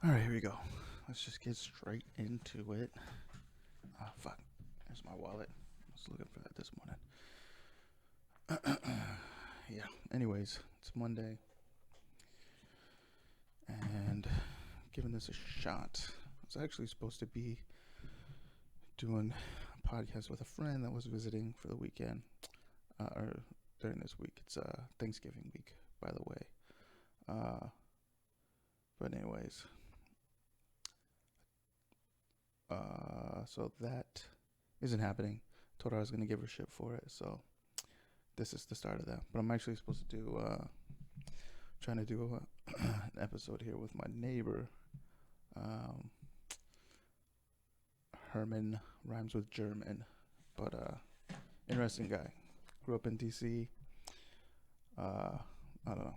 All right, here we go. Let's just get straight into it. Ah, fuck. There's my wallet. I was looking for that this morning. Yeah. Anyways, it's Monday, and giving this a shot. I was actually supposed to be doing a podcast with a friend that was visiting for the weekend, or during this week. It's Thanksgiving week, by the way. Uh, but anyways, so that isn't happening. Told her I was gonna give her shit for it, so this is the start of that. But I'm actually supposed to do trying to do an episode here with my neighbor. Um, Herman rhymes with German, but interesting guy. Grew up in DC. I don't know.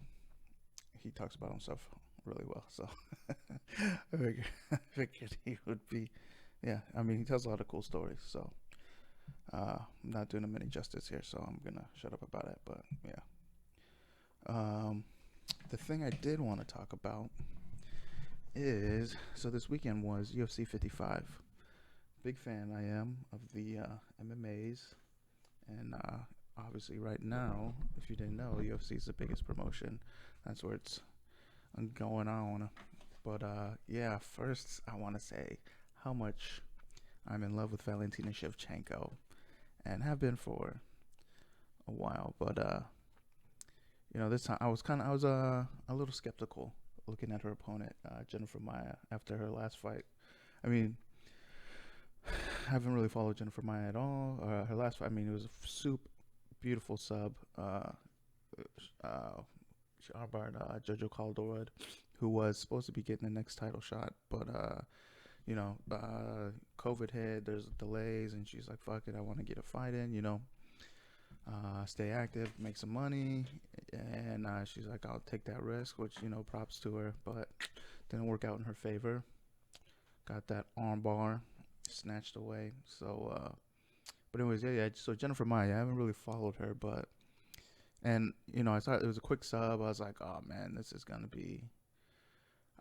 He talks about himself really well, so I figured he would be. Yeah, I mean he tells a lot of cool stories, so I'm not doing him any justice here, so I'm gonna shut up about it. But yeah, um, the thing I did want to talk about is so this weekend was UFC 55. Big fan I am of the MMAs, and obviously right now, if you didn't know, UFC is the biggest promotion. That's where it's going on. But yeah, first I want to say how much I'm in love with Valentina Shevchenko, and have been for a while. But this time I was a little skeptical looking at her opponent, Jennifer Maia, after her last fight. I mean, I haven't really followed Jennifer Maia at all. Her last fight, I mean, it was a beautiful sub. She armbarred Jojo Calderwood, who was supposed to be getting the next title shot, but COVID hit. There's delays, and she's like, "Fuck it, I want to get a fight in." Stay active, make some money, and she's like, "I'll take that risk," which props to her, but didn't work out in her favor. Got that armbar snatched away. So, but anyways, yeah. So Jennifer Maia, I haven't really followed her, but I thought it was a quick sub. I was like, oh man, this is gonna be.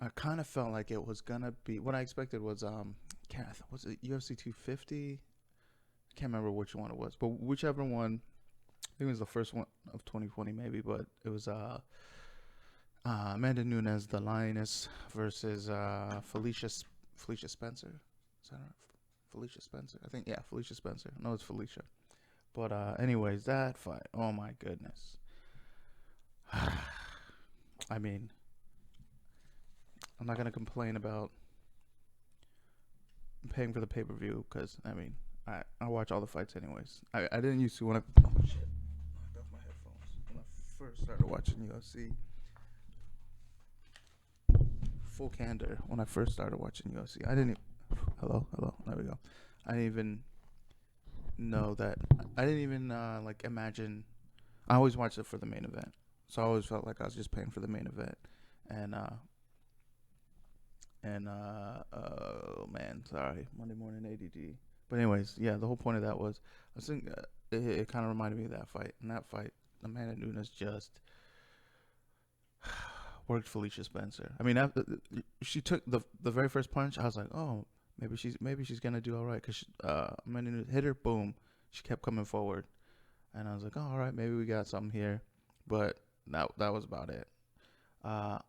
I kind of felt like it was gonna be what I expected was was it UFC 250? I can't remember which one it was, but whichever one. I think it was the first one of 2020 maybe, but it was Amanda Nunes, the Lioness, versus Felicia Spencer. Is that right? Felicia Spencer. I think, yeah, Felicia Spencer. No, it's Felicia. But anyways, that fight. Oh my goodness. I mean, I'm not gonna complain about paying for the pay per view because I mean, I watch all the fights anyways. I didn't used to when I oh shit knocked off my headphones when I first started watching UFC. Full candor, when I first started watching UFC, I didn't. Hello. There we go. I didn't even know that. I didn't even like imagine. I always watched it for the main event, so I always felt like I was just paying for the main event, and oh man, sorry, Monday morning ADD. But anyways, yeah, the whole point of that was I think it kind of reminded me of that fight. In that fight, Amanda Nunes just worked Felicia Spencer. I mean, after she took the very first punch, I was like, oh, maybe she's gonna do all right because Amanda Nunes hit her, boom, she kept coming forward, and I was like, oh, all right, maybe we got something here, but that was about it. Uh,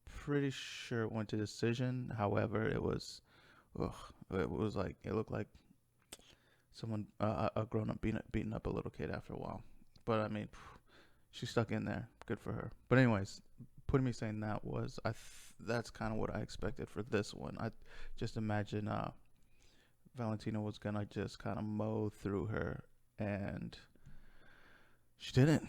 Pretty sure it went to decision. However, ugh, it was like it looked like someone a grown up beating up a little kid after a while. But I mean, she stuck in there. Good for her. But anyways, putting me saying that was that's kind of what I expected for this one. I just imagine Valentina was gonna just kind of mow through her, and she didn't.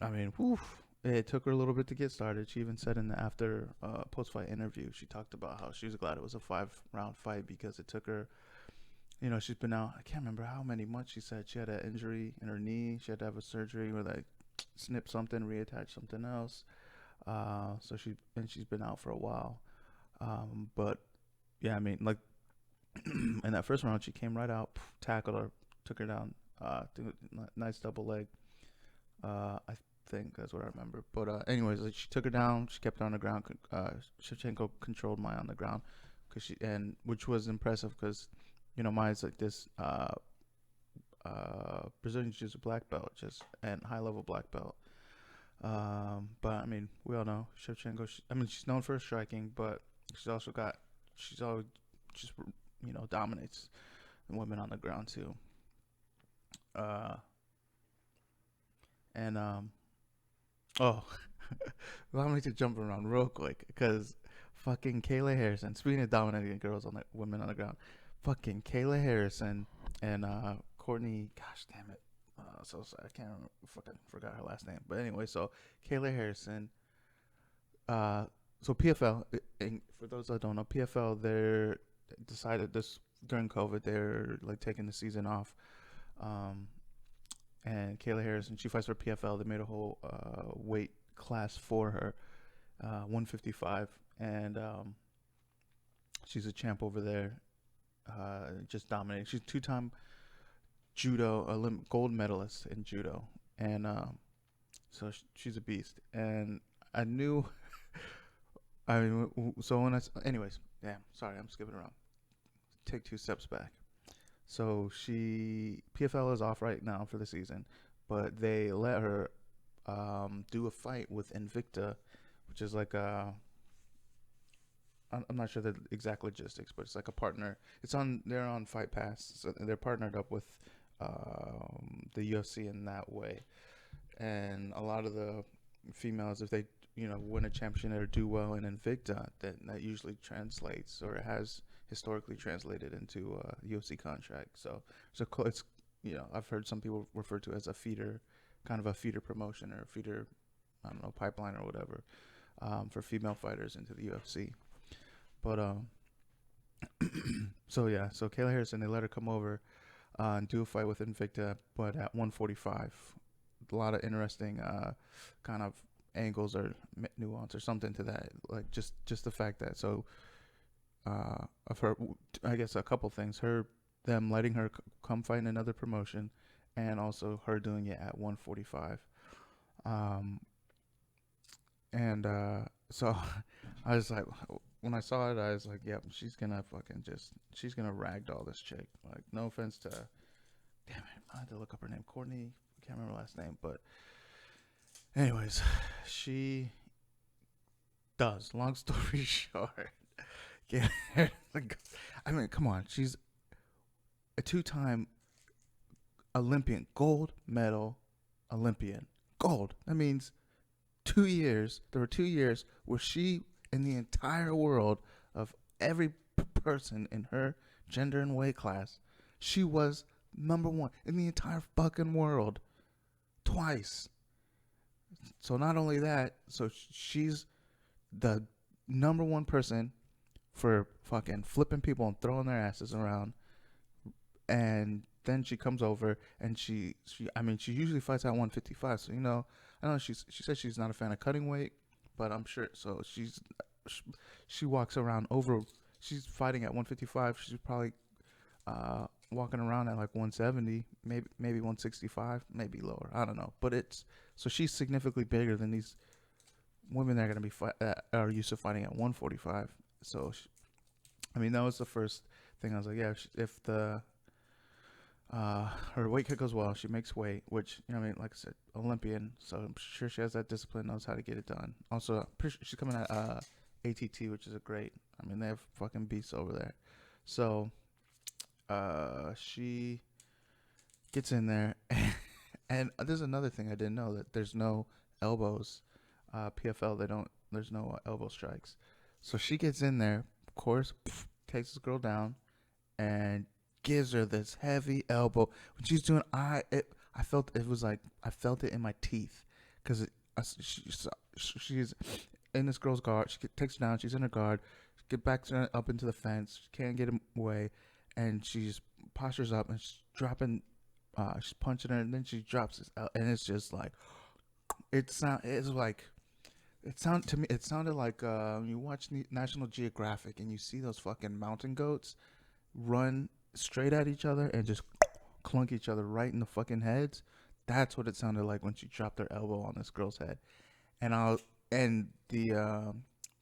I mean, woof. It took her a little bit to get started. She even said in the after post fight interview, she talked about how she was glad it was a 5 round fight because it took her. She's been out. I can't remember how many months. She said she had an injury in her knee. She had to have a surgery where they snip something, reattach something else. She's been out for a while. But yeah, I mean, like in that first round, she came right out, tackled her, took her down. Nice double leg. I think that's what I remember. But anyways, like, she took her down. She kept her on the ground. Shevchenko controlled Maya on the ground, which was impressive because, Maya's like this Brazilian Jiu-Jitsu black belt, just and high level black belt. But I mean, we all know Shevchenko. She's known for her striking, but she's always just dominates women on the ground too. Uh, and oh, allow me to jump around real quick because fucking Kayla Harrison. Speaking of dominating girls on the women on the ground, fucking Kayla Harrison and Courtney. Gosh damn it. So sorry, I can't remember, fucking forgot her last name. But anyway, so Kayla Harrison. So PFL. And for those that don't know, PFL they're decided this during COVID they're like taking the season off. And Kayla Harrison, she fights for PFL. They made a whole weight class for her, 155, and she's a champ over there. Just dominating. She's two-time judo gold medalist in judo, and so she's a beast. And I knew, I mean, so when anyways, yeah. Sorry, I'm skipping around. Take 2 steps back. So PFL is off right now for the season, but they let her do a fight with Invicta, which is like I'm not sure the exact logistics, but it's like a partner. They're on Fight Pass, so they're partnered up with the UFC in that way. And a lot of the females, if they win a championship or do well in Invicta, that usually translates or has historically translated into a UFC contract. So it's I've heard some people refer to it as a feeder, kind of a feeder promotion or a feeder, I don't know, pipeline or whatever, for female fighters into the UFC. But so Kayla Harrison, they let her come over and do a fight with Invicta, but at 145. A lot of interesting kind of angles or nuance or something to that, like just the fact that of her, I guess a couple things, them letting her come fight in another promotion, and also her doing it at 145. And so I was like, when I saw it, I was like, yep, she's gonna ragdoll this chick. Like, no offense to, damn it, I had to look up her name, Courtney, I can't remember her last name, but anyways, she does. Long story short, yeah, I mean, come on, she's a 2-time Olympian, gold medal Olympian, gold. That means 2 years. There were 2 years where she, in the entire world of every person in her gender and weight class, she was number one in the entire fucking world, twice. So not only that, so she's the number one person for fucking flipping people and throwing their asses around. And then she comes over and she usually fights at 155. So I know she says she's not a fan of cutting weight, but I'm sure. So she walks around over. She's fighting at 155. She's probably walking around at like 170, maybe 165, maybe lower. I don't know. But she's significantly bigger than these women that are going to be that are used to fighting at 145. So that was the first thing. I was like, yeah, if the her weight cut goes well, she makes weight, which like I said, Olympian, so I'm sure she has that discipline, knows how to get it done. Also, she's coming at ATT, which is they have fucking beasts over there. So she gets in there, and there's another thing I didn't know, that there's no elbows. PFL, there's no elbow strikes. So she gets in there, of course, takes this girl down, and gives her this heavy elbow. When she's doing, I felt it in my teeth, because she's in this girl's guard. She takes her down. She's in her guard. She get back up into the fence. She can't get away, and she just postures up and she's dropping. She's punching her, and then she drops this out, and it's just like it sounded like you watch National Geographic and you see those fucking mountain goats run straight at each other and just clunk each other right in the fucking heads. That's what it sounded like when she dropped her elbow on this girl's head. And and the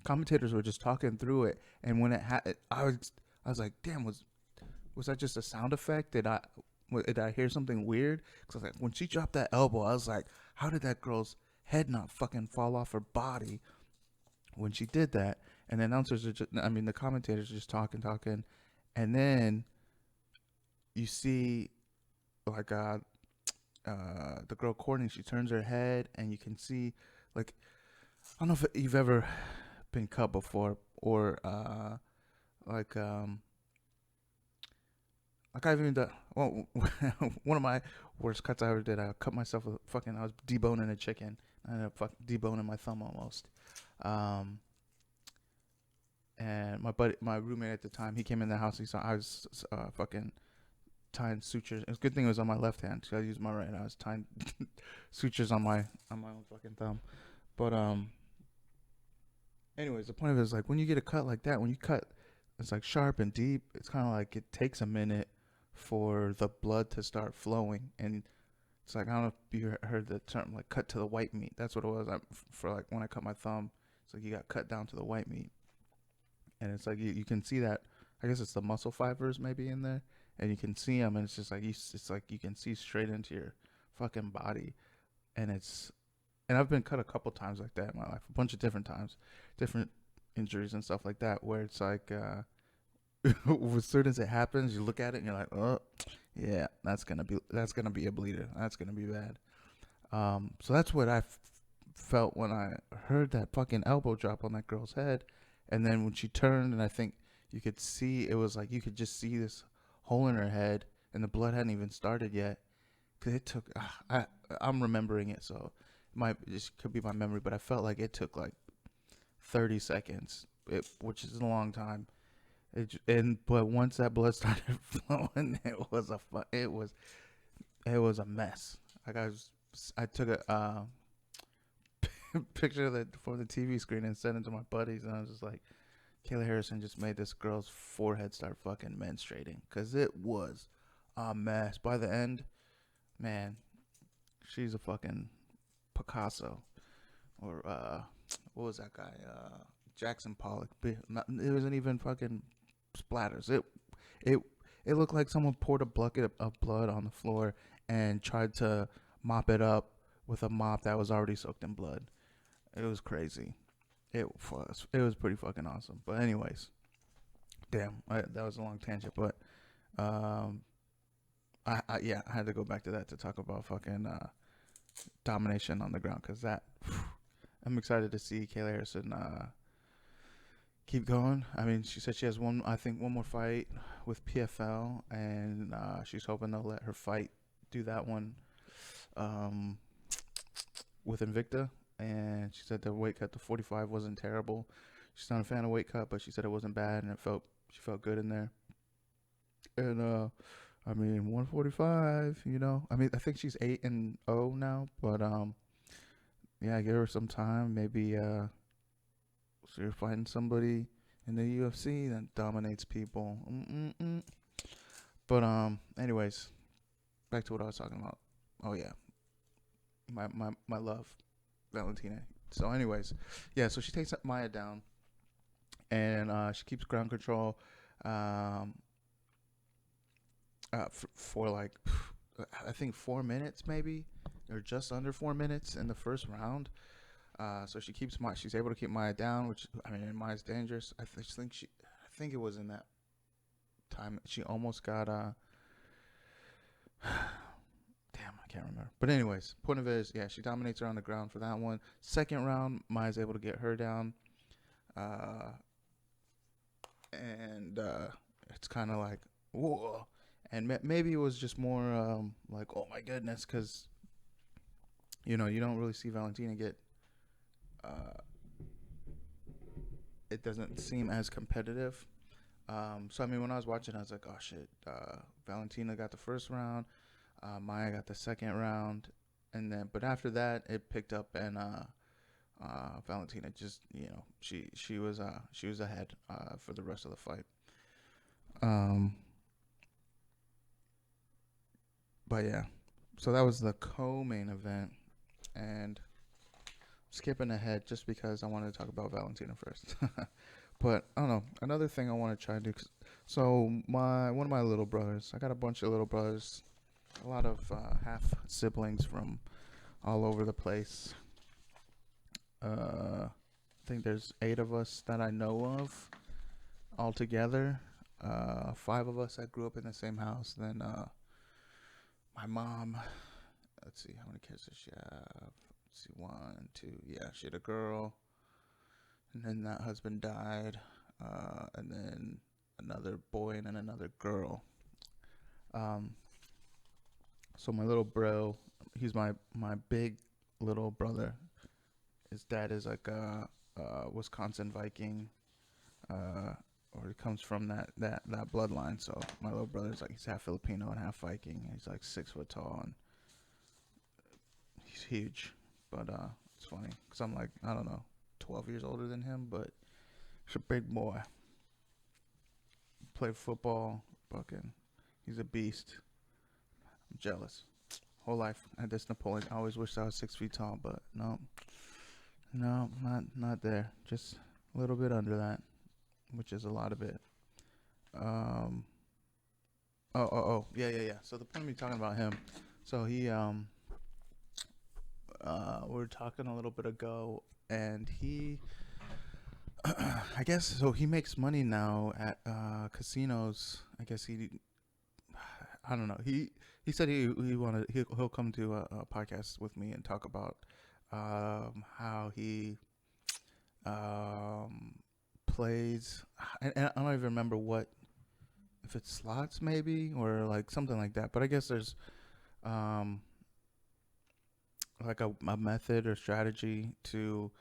commentators were just talking through it. And when I was like, damn, was that just a sound effect? Did I hear something weird? Because like when she dropped that elbow, I was like, how did that girl's head not fucking fall off her body when she did that? And the announcers are just, I mean, the commentators are just talking, and then you see like the girl Courtney, she turns her head, and you can see like, I don't know if you've ever been cut before, or like like I've even done. Well, one of my worst cuts I ever did. I cut myself with fucking. I was deboning a chicken. I ended up fucking deboning my thumb almost. Um, and my roommate at the time, he came in the house. He saw I was fucking tying sutures. It's a good thing it was on my left hand. So I used my right. I was tying sutures on my own fucking thumb. But anyways, the point of it is like when you get a cut like that, when you cut, it's like sharp and deep. It's kind of like it takes a minute for the blood to start flowing, and it's like I don't know if you heard the term like cut to the white meat. That's what it was. For like when I cut my thumb, it's like you got cut down to the white meat, and it's like you can see that. I guess it's the muscle fibers maybe in there, and you can see them, and it's just like it's like you can see straight into your fucking body, and and I've been cut a couple times like that in my life, a bunch of different times, different injuries and stuff like that, where it's like as soon as it happens, you look at it and you're like, oh, yeah, that's gonna be a bleeder. That's gonna be bad. So that's what felt when I heard that fucking elbow drop on that girl's head, and then when she turned, and I think you could see it was like you could just see this hole in her head, and the blood hadn't even started yet. Cause it took, I'm remembering it, so it could be my memory, but I felt like it took like 30 seconds, which is a long time. But once that blood started flowing, it was a mess. Like I took a picture of it from the TV screen and sent it to my buddies, and I was just like, Kayla Harrison just made this girl's forehead start fucking menstruating, cause it was a mess. By the end, man, she's a fucking Picasso, or what was that guy? Jackson Pollock. It wasn't even fucking splatters. It it looked like someone poured a bucket of blood on the floor and tried to mop it up with a mop that was already soaked in blood. It was crazy. It was pretty fucking awesome. But anyways, damn, that was a long tangent. But um, yeah, I had to go back to that to talk about fucking domination on the ground, because that I'm excited to see Kayla Harrison keep going. I mean, she said she has I think one more fight with PFL, and she's hoping they'll let her do that one um, with Invicta. And she said the weight cut to 45 wasn't terrible. She's not a fan of weight cut, but she said it wasn't bad, and she felt good in there. And I mean, 145. I mean, I think she's 8-0 now, but yeah, give her some time. Maybe so you're fighting somebody in the UFC that dominates people. But anyways, back to what I was talking about. Oh yeah, my love, Valentina. So anyways, yeah. So she takes Maya down, and she keeps ground control. For like, I think 4 minutes maybe, or just under 4 minutes in the first round. So she's able to keep Maya down, which, I mean, Maya's dangerous. I think it was in that time she almost got damn, I can't remember. But anyways, point of it is, yeah, she dominates her on the ground for that one. Second round, Maya's able to get her down, and it's kind of like, whoa. And maybe it was just more like, oh my goodness, because you don't really see Valentina get. It doesn't seem as competitive. So I mean, when I was watching, I was like, oh shit. Valentina got the first round, Maya got the second round, and then but after that it picked up, and Valentina just she was ahead for the rest of the fight. But yeah, So that was the co-main event, and skipping ahead just because I wanted to talk about Valentina first. But I don't know. Another thing I want to try and do. So my one of my little brothers, I got a bunch of little brothers, a lot of half siblings from all over the place. I think there's 8 of us that I know of all together. 5 of us that grew up in the same house. Then my mom. Let's see, how many kids does she have? Let's see, one, two. Yeah, she had a girl, and then that husband died, and then another boy and then another girl. Um, so my little bro, he's my big little brother. His dad is like a Wisconsin Viking, or he comes from that bloodline. So my little brother's like he's half Filipino and half Viking. He's like 6 foot tall and he's huge. But it's funny because I'm like I don't know, 12 years older than him, but he's a big boy. Played football, fucking. He's a beast. I'm jealous. Whole life at this Napoleon. I always wished I was 6 feet tall, but no, no, not there. Just a little bit under that, which is a lot of it. Um. Oh. Yeah. So the point of me talking about him. So he we were talking a little bit ago, and he I guess so. He makes money now at casinos. I guess I don't know. He said he wanted he'll come to a podcast with me and talk about how he um, plays. And I don't even remember what, if it's slots maybe or like something like that. But I guess there's um, like a method or strategy to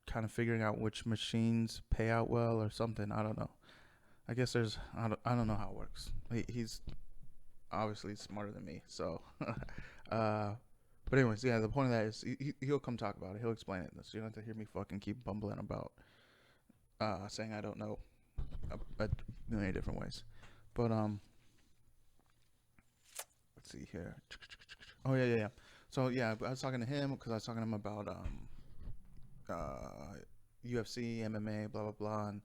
kind of figuring out which machines pay out well or something. I don't know. I guess there's I don't know how it works. He's obviously smarter than me. So, uh, but anyways, yeah. The point of that is he'll come talk about it. He'll explain it. So you don't have to hear me fucking keep bumbling about saying I don't know a million different ways. But let's see here. Oh yeah. So yeah, I was talking to him because I was talking to him about UFC, MMA, blah blah blah, and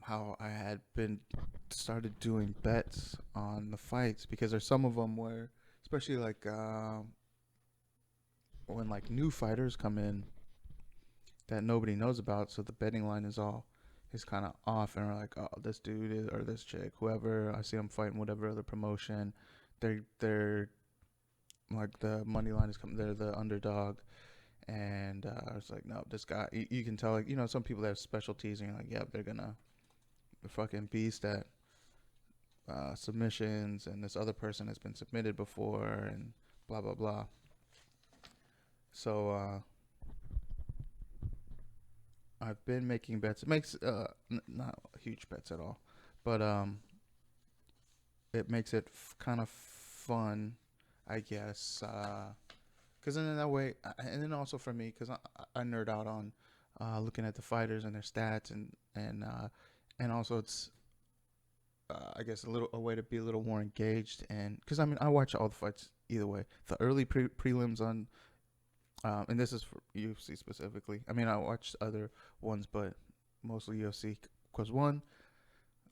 how I had been started doing bets on the fights because there's some of them where, especially like when like new fighters come in that nobody knows about, so the betting line is kind of off, and we're like, oh, this dude is, or this chick, whoever I see them fighting, whatever other promotion, they're like the money line is coming, they're the underdog, and I was like, no, this guy, you can tell, like some people that have specialties, and you're like, yeah, they're gonna fucking beast at submissions, and this other person has been submitted before, and blah blah blah. So I've been making bets. It makes not huge bets at all, but it makes it kind of fun, I guess. Because then in that way, and then also for me, because I nerd out on looking at the fighters and their stats, and also it's I guess a way to be a little more engaged, and because I mean I watch all the fights either way. The early prelims on, and this is for UFC specifically. I mean I watched other ones, but mostly UFC because one,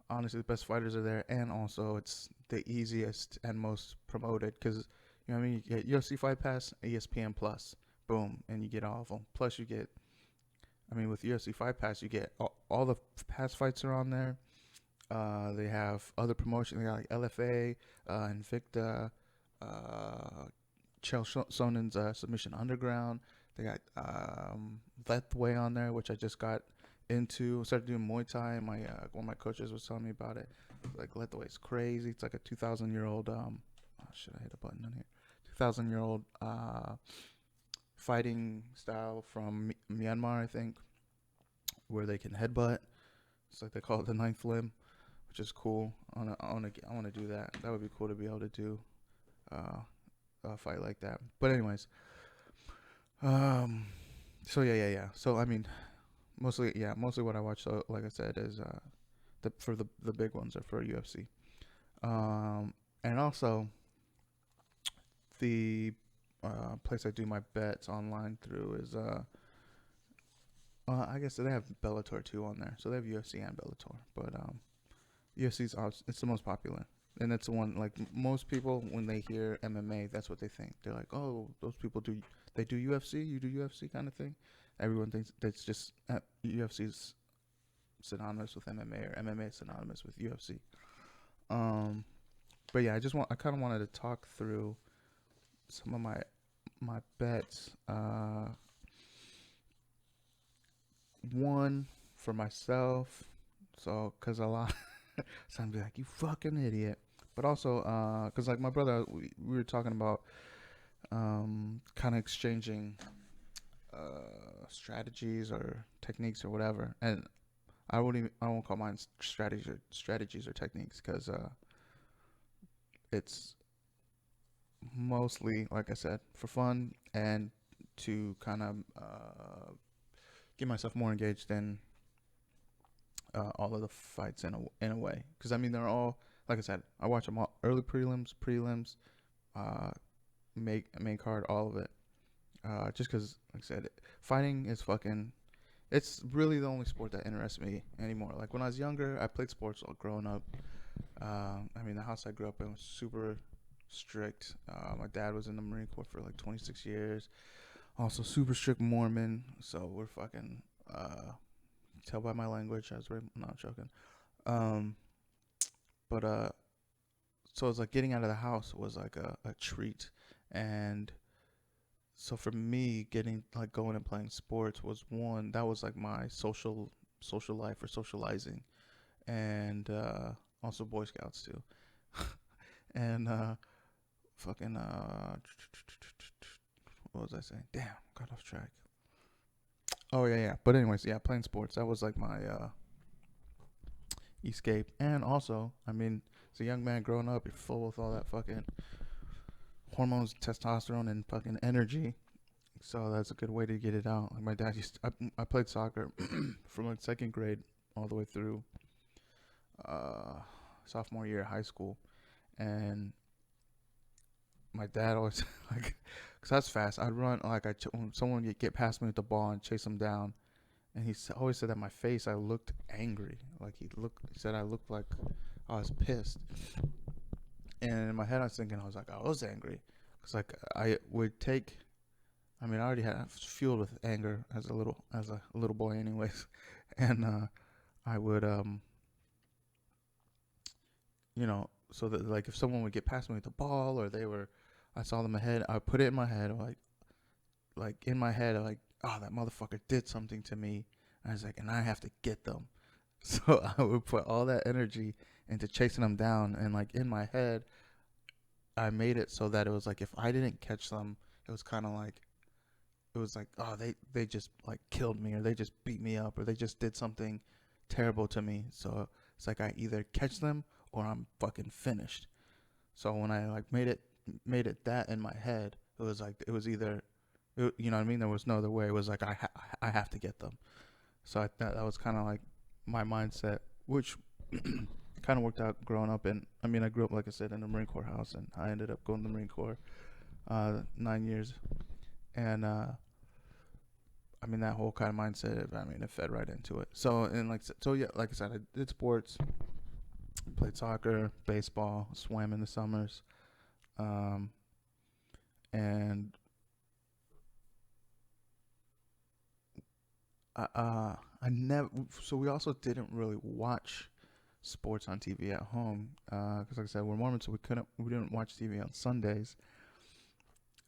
honestly, the best fighters are there, and also it's the easiest and most promoted because you know what I mean. You get UFC Fight Pass, ESPN Plus, boom, and you get all of them. Plus you get, I mean, with UFC Fight Pass, you get all the past fights are on there. They have other promotions. They got like LFA, Invicta, Chael Sonnen's Submission Underground. They got Lethway on there, which I just got into. Started doing Muay Thai. One of my coaches was telling me about it. Like Lethway's crazy. It's like a 2,000-year-old. Oh shit! I hit a button on here. 2,000-year-old fighting style from Myanmar, I think, where they can headbutt. It's like they call it the ninth limb, which is cool. I wanna do that. That would be cool to be able to do a fight like that. But anyways, um, so yeah. So I mean, mostly what I watch. So like I said, is the big ones are for UFC. And also the place I do my bets online through is I guess they have Bellator too on there, so they have UFC and Bellator, but UFC's it's the most popular, and it's the one like most people when they hear MMA, that's what they think. They're like, oh, those people do UFC, you do UFC kind of thing. Everyone thinks that's just UFC's synonymous with MMA or MMA is synonymous with UFC. Um, but yeah, I kind of wanted to talk through some of my bets. One for myself, so because a lot, so I'm be like, you fucking idiot. But also, because like my brother, we were talking about kind of exchanging strategies or techniques or whatever, and I won't call mine strategies or techniques because it's mostly, like I said, for fun and to kind of get myself more engaged in all of the fights in a way. Because I mean, they're all, like I said, I watch them all, early prelims, uh, main card, all of it. Just because, like I said, fighting is fucking. It's really the only sport that interests me anymore. Like when I was younger, I played sports all growing up. I mean, the house I grew up in was super strict. My dad was in the Marine Corps for like 26 years. Also, super strict Mormon. So we're fucking. Tell by my language, I was not joking. Um, but so it's like getting out of the house was like a treat, and so for me, getting like going and playing sports was one that was like my social life or socializing, and also Boy Scouts too, and fucking what was I saying? Damn, got off track. Oh yeah. But anyways, yeah, playing sports that was like my escape, and also, I mean, as a young man growing up, you're full with all that fucking hormones, testosterone, and fucking energy. So that's a good way to get it out. Like my dad I played soccer from like second grade all the way through uh, sophomore year of high school, and my dad always like, cause that's fast. I'd run like when someone would get past me with the ball and chase them down, and always said that my face I looked angry. Like he said I looked like I was pissed, and in my head I was thinking I was like I was angry, cause like I would take. I mean, I already had fueled with anger as a little boy, anyways, and I would so that like if someone would get past me with the ball or I saw them ahead, I would put it in my head like in my head like oh that motherfucker did something to me, and I was like and I have to get them, so I would put all that energy into chasing them down, and like in my head, I made it so that it was like if I didn't catch them, it was kind of like it was like oh they just like killed me or they just beat me up or they just did something terrible to me, so it's like I either catch them or I'm fucking finished. So when I like made it that in my head, it was like it was either you know what I mean, there was no other way. It was like I have to get them. So that was kind of like my mindset, which kind of worked out growing up. And I mean I grew up, like I said, in the Marine Corps house, and I ended up going to the Marine Corps 9 years. And I mean that whole kind of mindset. I mean it fed right into it. So and like so yeah, like I said, I did sports, played soccer, baseball, swam in the summers, um, and I never. So we also didn't really watch sports on TV at home because, like I said, we're Mormons, so we didn't watch TV on Sundays.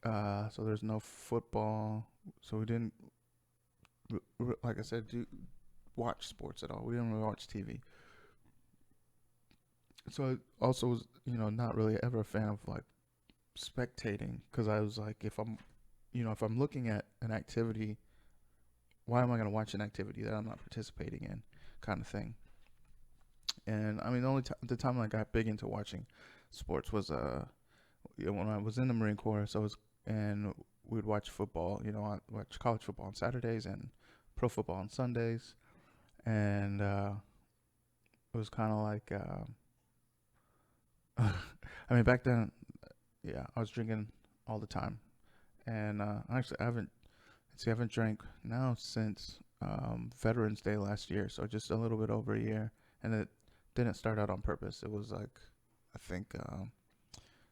So there's no football, so we didn't like I said, do watch sports at all. We didn't really watch TV. So I also was, not really ever a fan of like spectating because I was like, if I'm looking at an activity, why am I going to watch an activity that I'm not participating in, kind of thing. And I mean, the time I got big into watching sports was when I was in the Marine Corps. And we'd watch football. I watch college football on Saturdays and pro football on Sundays, and it was kind of like I mean, back then, yeah, I was drinking all the time. And actually, I haven't drank now since Veterans Day last year, so just a little bit over a year. And it didn't start out on purpose. It was like, I think,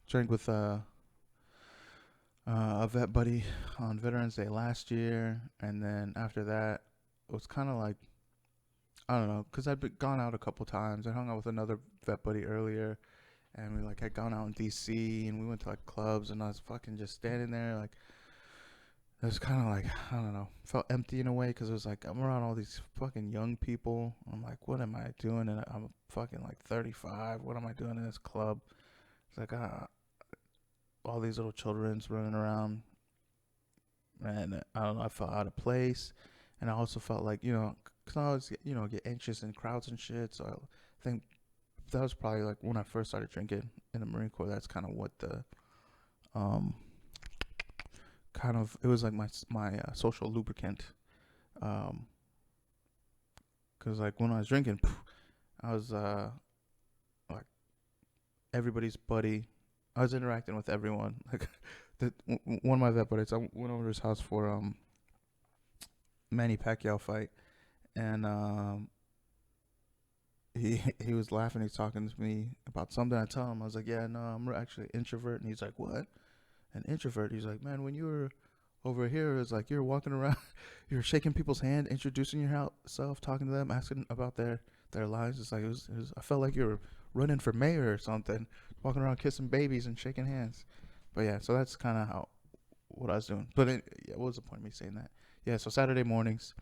drank with a vet buddy on Veterans Day last year, and then after that, it was kind of like, I don't know, because gone out a couple times. I hung out with another vet buddy earlier, and we like had gone out in DC, and we went to like clubs, and I was fucking just standing there like it was kind of like, I don't know, felt empty in a way because it was like I'm around all these fucking young people. I'm like, what am I doing? And I'm fucking like 35. What am I doing in this club? It's like all these little children's running around, and I don't know. I felt out of place, and I also felt like, because I always get anxious in crowds and shit. So I think that was probably like when I first started drinking in the Marine Corps. That's kind of what the um kind of it was like my social lubricant. Um, Cause like when I was drinking, I was like everybody's buddy. I was interacting with everyone. Like one of my vet buddies, I went over to his house for Manny Pacquiao fight, and he was laughing. He's talking to me about something. I tell him, I was like, yeah, no, I'm actually an introvert. And he's like, what? An introvert? He's like, man, when you were over here, it's like you're walking around, you're shaking people's hand, introducing yourself, talking to them, asking about their lives. It's like it was. I felt like you were running for mayor or something, walking around kissing babies and shaking hands. But yeah, so that's kind of how what I was doing. But yeah, what was the point of me saying that? Yeah, so Saturday mornings,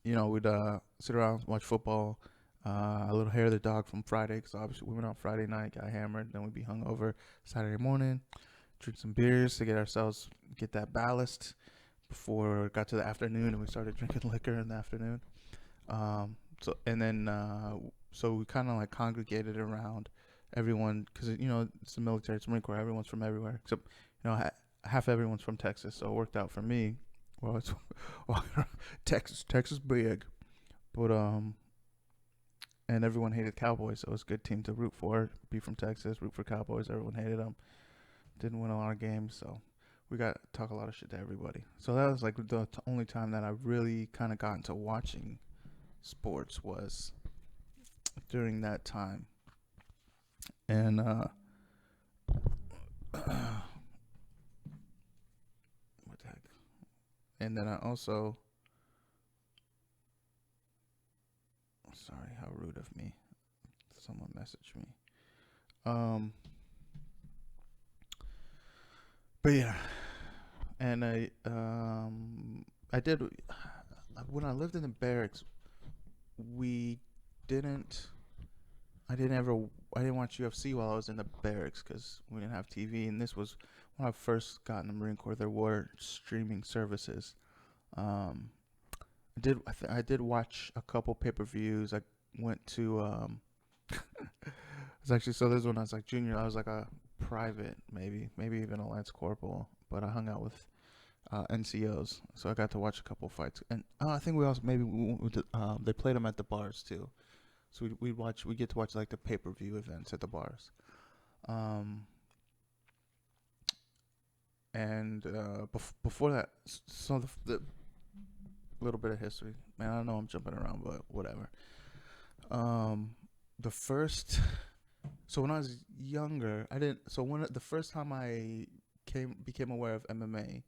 we'd sit around, watch football. A little hair of the dog from Friday, because obviously we went out Friday night, got hammered, then we'd be hungover Saturday morning, drink some beers to get that ballast before it got to the afternoon, and we started drinking liquor in the afternoon. So and then so we kind of like congregated around everyone, because it's the military, it's Marine Corps, everyone's from everywhere except half everyone's from Texas, so it worked out for me. Well, it's Texas big, but and everyone hated Cowboys, so it was a good team to root for. Be from Texas, root for Cowboys. Everyone hated them. Didn't win a lot of games, so we got to talk a lot of shit to everybody. So that was like the only time that I really kind of got into watching sports was during that time. And what the heck? And then I also, sorry, how rude of me. Someone messaged me. But yeah, and I did when I lived in the barracks. We didn't. I didn't ever. I didn't watch UFC while I was in the barracks because we didn't have TV. And this was when I first got in the Marine Corps. There were streaming services. Um, I did watch a couple pay-per-views. I went to it's actually, so this is when I was like junior. I was like a private, maybe even a lance corporal, but I hung out with NCOs, so I got to watch a couple fights. And I think we also maybe they played them at the bars too. So we get to watch like the pay-per-view events at the bars. Um, and before that, so the little bit of history, man. I don't know, I'm jumping around, but whatever. Um, the first, so when I was younger, I didn't. So when the first time I became aware of MMA,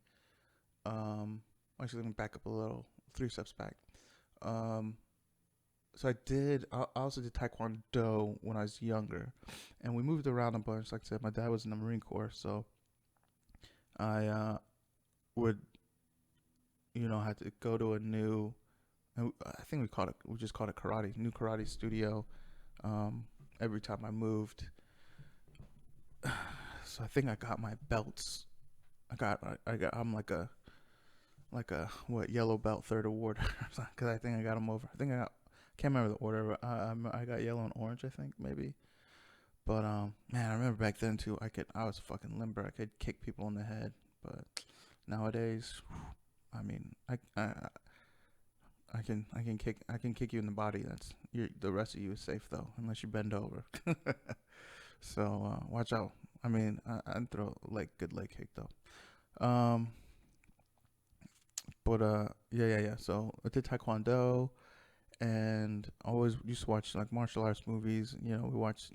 actually let me back up a little, 3 steps back. Um, so I also did Taekwondo when I was younger, and we moved around a bunch. Like I said, my dad was in the Marine Corps, so I would had to go to a new. I think we just called it new karate studio. Every time I moved, so I think I got my belts. I'm like a what, yellow belt, third award, because I think I got them over. Can't remember the order. But I got yellow and orange, I think, maybe. But man, I remember back then too. I was fucking limber. I could kick people in the head. But nowadays, I mean, I can kick you in the body. The rest of you is safe though, unless you bend over. So watch out. I mean, I'd throw like good leg kick though. But yeah. So I did taekwondo, and always used to watch like martial arts movies. You know, we watched,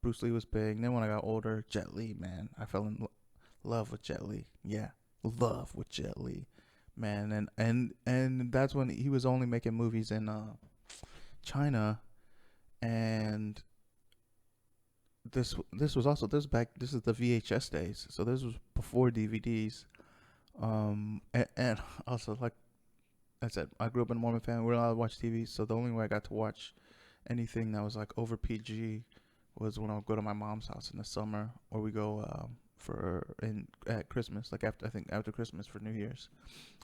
Bruce Lee was big. And then when I got older, Jet Li, man, I fell in love with Jet Li. Yeah, love with Jet Li, man. And that's when he was only making movies in China, and this was also this is the VHS days, so this was before DVDs. And also, like I said, I grew up in a Mormon family. We were allowed to watch TV, so the only way I got to watch anything that was like over PG was when I would go to my mom's house in the summer, or we go at Christmas, like after Christmas for New Year's.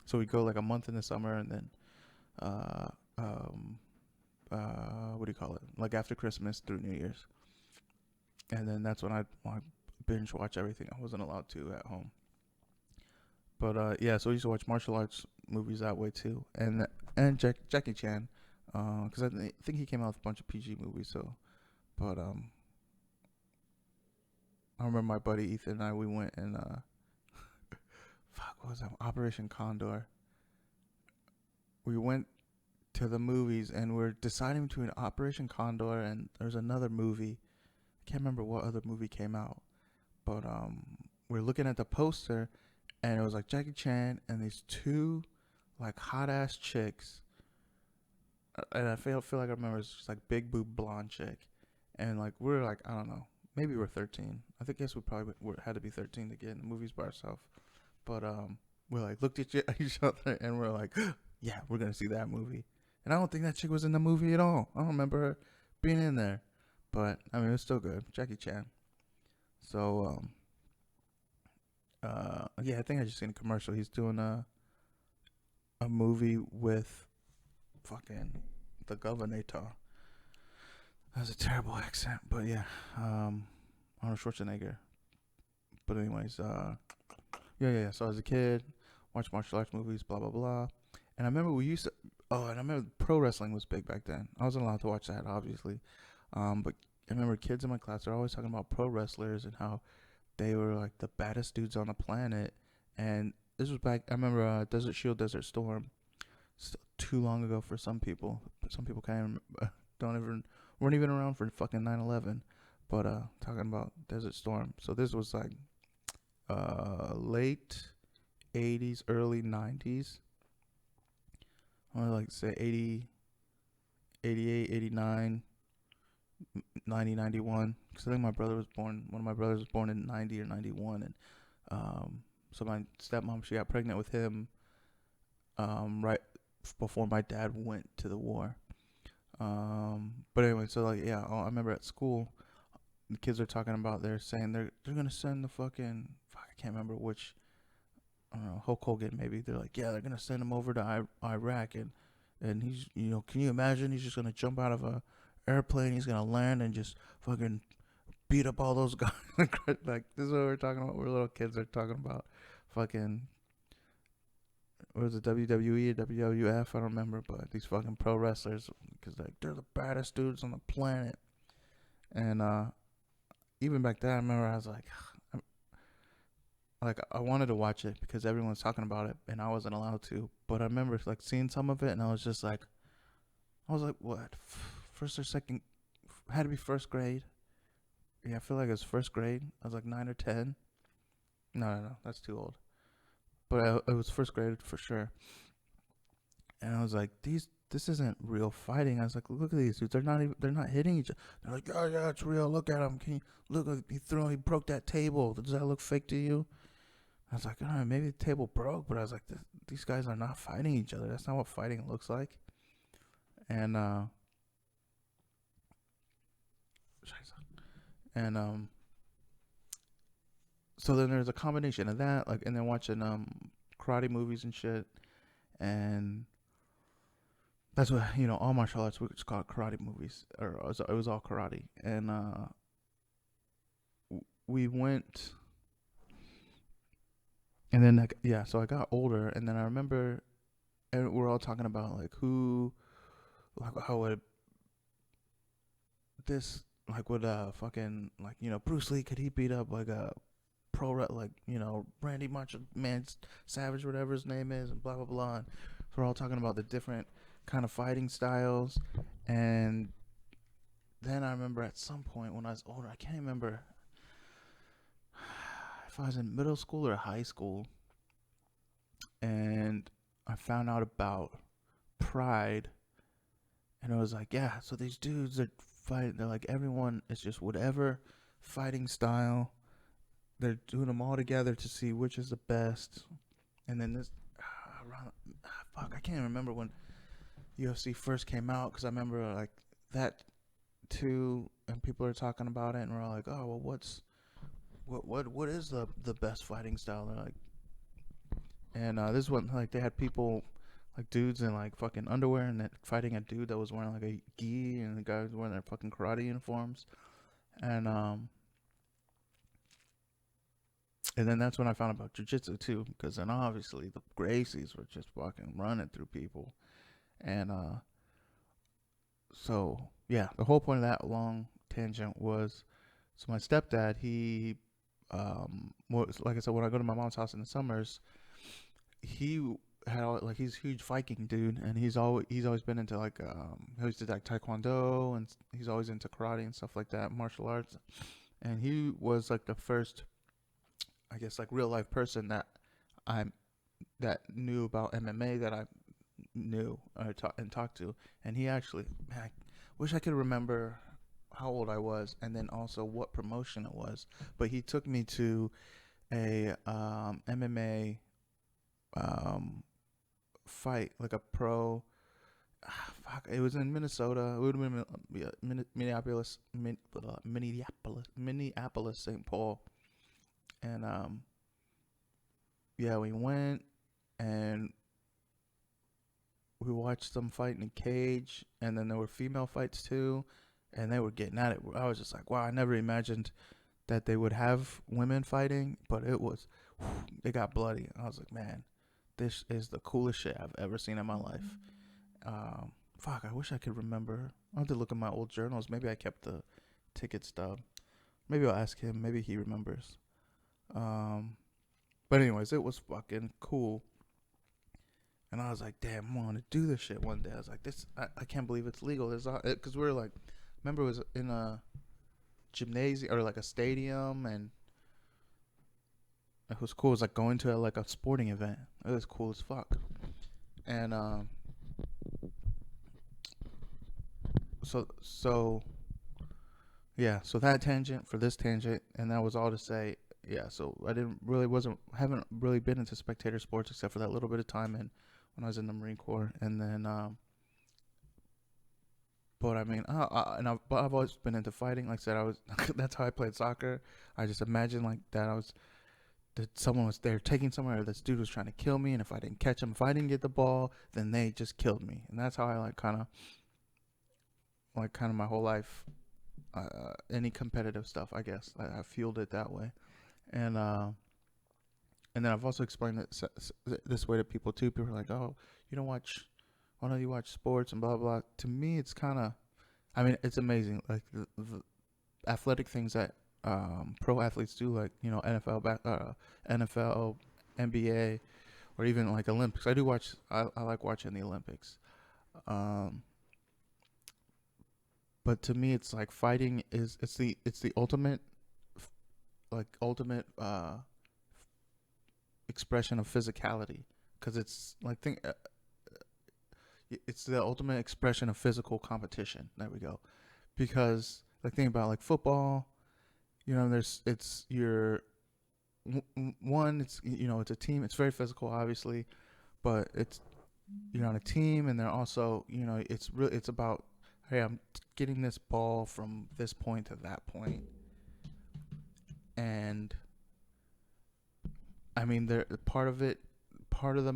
So we go like a month in the summer, and then uh what do you call it? Like after Christmas through New Year's, and then that's when I binge watch everything I wasn't allowed to at home. But yeah, so I used to watch martial arts movies that way too, and Jackie Chan, because think he came out with a bunch of PG movies. So, but I remember my buddy Ethan and I, we went and fuck, what was that? Operation Condor. We went to the movies and we're deciding between Operation Condor and there's another movie. I can't remember what other movie came out, but we're looking at the poster and it was like Jackie Chan and these two like hot ass chicks, and I feel like I remember it's just like big boob blonde chick, and like we're like, I don't know, maybe we're 13. I think guess we probably had to be 13 to get in the movies by ourselves, but we like looked at each other and we're like, yeah, we're gonna see that movie. And I don't think that chick was in the movie at all. I don't remember her being in there, but I mean it was still good, Jackie Chan. So yeah, I think I just seen a commercial. He's doing a movie with fucking the governor. That's a terrible accent, but yeah, Arnold Schwarzenegger. But anyways, yeah. So as a kid, watched martial arts movies, blah blah blah, and I remember we used to. Oh, and I remember pro wrestling was big back then. I wasn't allowed to watch that, obviously, but I remember kids in my class are always talking about pro wrestlers and how they were like the baddest dudes on the planet. And this was back. I remember Desert Shield, Desert Storm. Still too long ago for some people. Some people can't even, don't even weren't even around for fucking 9/11. But talking about Desert Storm. So this was like late 80s, early 90s. I would like to say 80, 88, 89, 90, 91. Because I think one of my brothers was born in 90 or 91. And so my stepmom, she got pregnant with him right before my dad went to the war. But anyway, so like, yeah, I remember at school, the kids are talking about, they're saying they're gonna send the fucking, fuck, I can't remember which, I don't know, Hulk Hogan maybe. They're like, yeah, they're gonna send him over to Iraq, and he's, can you imagine? He's just gonna jump out of a airplane, he's gonna land and just fucking beat up all those guys. Like this is what we're talking about. We're little kids are talking about fucking, what was it, WWE or WWF? I don't remember, but these fucking pro wrestlers, because they're the baddest dudes on the planet. And even back then, I remember I was like I wanted to watch it because everyone was talking about it, and I wasn't allowed to. But I remember like seeing some of it, and I was like, what, first or second? Had to be first grade. Yeah, I feel like it was first grade. I was like 9 or 10. No, that's too old. But it was first grade for sure. And I was like, this isn't real fighting. I was like, look at these dudes. They're not hitting each other. They're like, oh yeah, it's real. Look at him. Can you look? He broke that table. Does that look fake to you? I was like, all right, maybe the table broke, but I was like, these guys are not fighting each other. That's not what fighting looks like. And and so then there's a combination of that, like, and then watching karate movies and shit, and that's what, all martial arts, we just call it karate movies, or it was all karate. And we went, and then like, yeah, so I got older, and then I remember, and we're all talking about like who, like how would this like would fucking like Bruce Lee, could he beat up like a like Randy Macho Man Savage, whatever his name is, and blah blah blah. And we're all talking about the different kind of fighting styles, and then I remember at some point when I was older, I can't remember if I was in middle school or high school, and I found out about Pride, and it was like, yeah, so these dudes are fighting. They're like, everyone is just whatever fighting style. They're doing them all together to see which is the best. And then this, fuck, I can't remember when UFC first came out, because I remember like that too, and people are talking about it, and we're all like, oh well, what is the best fighting style? They're like, and this one, like, they had people like dudes in like fucking underwear and that fighting a dude that was wearing like a gi, and the guy was wearing their fucking karate uniforms, and then that's when I found about jiu-jitsu too, because then obviously the Gracies were just fucking running through people, and so yeah, the whole point of that long tangent was, so my stepdad, he was, like I said, when I go to my mom's house in the summers, he had like, he's a huge Viking dude, and he's always been into like he always did like taekwondo, and he's always into karate and stuff like that, martial arts, and he was like the first, I guess, like real life person I that knew about MMA, that I knew and talked to, and he actually, man, I wish I could remember how old I was, and then also what promotion it was, but he took me to a MMA fight, like a pro. Fuck, it was in Minnesota. It would have been Minneapolis, St. Paul, and yeah, we went and we watched them fight in a cage, and then there were female fights too, and they were getting at it. I was just like, wow, I never imagined that they would have women fighting, but it got bloody. I was like, man, this is the coolest shit I've ever seen in my life. Fuck, I wish I could remember. I'll have to look at my old journals. Maybe I kept the ticket stub. Maybe I'll ask him. Maybe he remembers. But anyways, it was fucking cool. And I was like, damn, I want to do this shit one day. I was like, I can't believe it's legal. Because we were like, remember it was in a gymnasium or like a stadium, and it was cool. It was like going to like a sporting event. It was cool as fuck. And so yeah, so that tangent for this tangent, and that was all to say, yeah, so I haven't really been into spectator sports except for that little bit of time when I was in the Marine Corps, and then but I mean, I've always been into fighting. Like I said, I was that's how I played soccer. I just imagined like that someone was there taking somewhere, or this dude was trying to kill me, and if I didn't catch him, if I didn't get the ball, then they just killed me, and that's how I like kind of my whole life, any competitive stuff, I guess I fueled it that way, and then I've also explained it this way to people too. People are like, oh, you don't watch, why don't you watch sports and blah blah. To me, it's kind of, I mean, it's amazing, like the athletic things that pro athletes do, like NFL, NBA, or even like Olympics. I like watching the Olympics. Um, but to me, it's like fighting it's the ultimate, ultimate expression of physicality, because it's like it's the ultimate expression of physical competition. There we go. Because like, think about like football, it's your one, it's it's a team, it's very physical obviously, but it's, you're on a team, and they're also, it's about, hey, I'm getting this ball from this point to that point, and I mean, they're part of it, part of the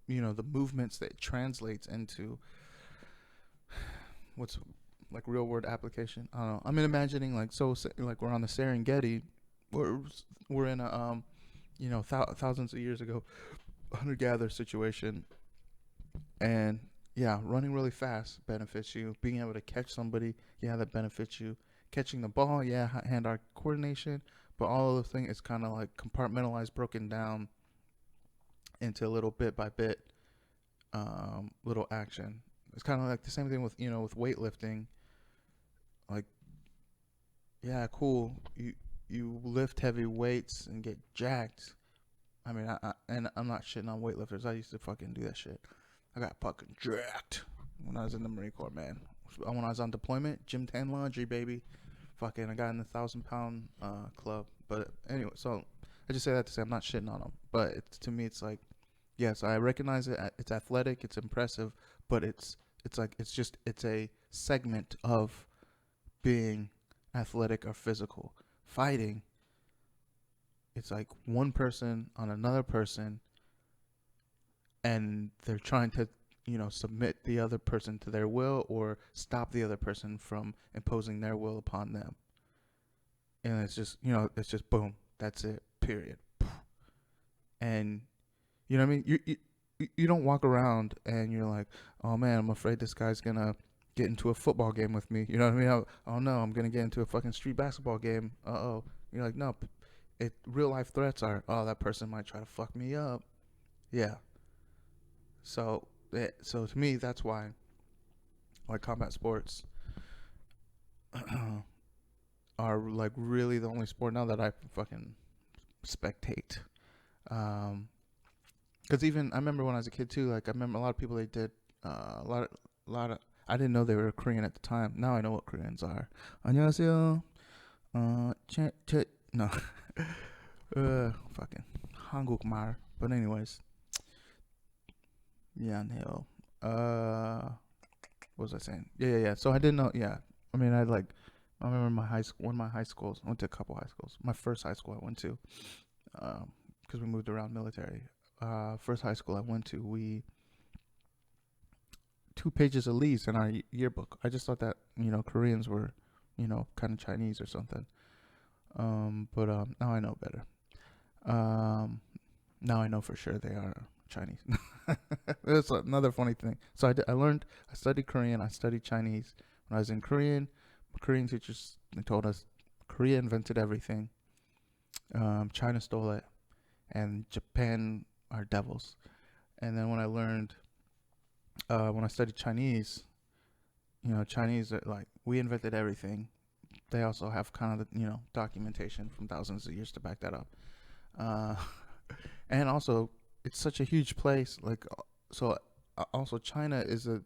the movements that translates into what's like real world application. I don't know. I'm imagining like, so like we're on the Serengeti, we're in a thousands of years ago, hunter gatherer situation, and yeah, running really fast benefits you. Being able to catch somebody, yeah, that benefits you. catching the ball, yeah, hand-eye coordination, but all of the thing is kind of like compartmentalized, broken down into little bit by bit, little action. It's kind of like the same thing with with weightlifting. Like, yeah, cool. You lift heavy weights and get jacked. I mean, and I'm not shitting on weightlifters. I used to fucking do that shit. I got fucking jacked when I was in the Marine Corps, man. When I was on deployment, gym tan laundry, baby. Fucking, I got in the 1,000 pound club. But anyway, so I just say that to say I'm not shitting on them. But to me, it's like, yes, I recognize it. It's athletic, it's impressive, but it's like it's a segment of being athletic or physical. Fighting, it's like one person on another person, and they're trying to submit the other person to their will or stop the other person from imposing their will upon them. And it's just it's just boom, that's it, period. And you know what I mean, you don't walk around and you're like, oh man, I'm afraid this guy's gonna get into a football game with me. You know what I mean? Oh no, I'm gonna get into a fucking street basketball game. Uh-oh. You're like, no, real life threats are, oh, that person might try to fuck me up. Yeah. So to me, that's why like combat sports are like really the only sport now that I fucking spectate. Because even I remember when I was a kid too. Like I remember a lot of people they did a lot of. I didn't know they were Korean at the time. Now I know what Koreans are. 안녕하세요. No. Fucking 한국말. But anyways, 미안해요. What was I saying? Yeah. So I didn't know. Yeah, I mean, I remember my high school. One of my high schools. I went to a couple high schools. My first high school I went to, because we moved around military. First high school I went to, we 2 pages of leaves in our yearbook. I just thought that Koreans were, kind of Chinese or something. But now I know better. Now I know for sure they are Chinese. That's another funny thing. So I studied Korean, I studied Chinese. When I was in Korean, Korean teachers, they told us Korea invented everything. China stole it, and Japan are devils. And then when I studied Chinese, Chinese are like, we invented everything. They also have kind of the, documentation from thousands of years to back that up. And also, it's such a huge place. Like, so also China is a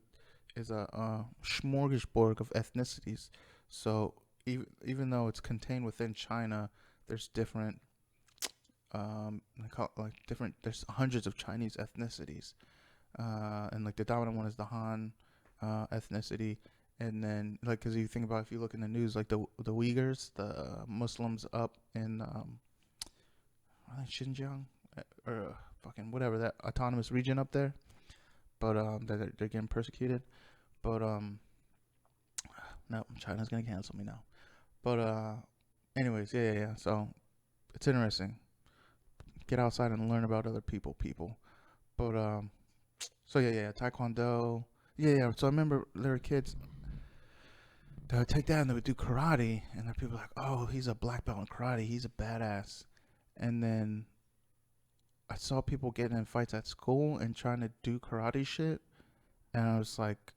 smorgasbord of ethnicities. So even though it's contained within China, there's different there's hundreds of Chinese ethnicities, and like the dominant one is the Han ethnicity. And then, like, because you think about, if you look in the news, like the Uyghurs, the Muslims up in Xinjiang, or fucking whatever, that autonomous region up there, but they're getting persecuted. But no, China's gonna cancel me now. But anyways, yeah. So it's interesting. Get outside and learn about other people. But so yeah, Taekwondo. Yeah. So I remember there were kids that would take that and they would do karate, and there are people like, oh, he's a black belt in karate, he's a badass. And then I saw people getting in fights at school and trying to do karate shit, and I was like,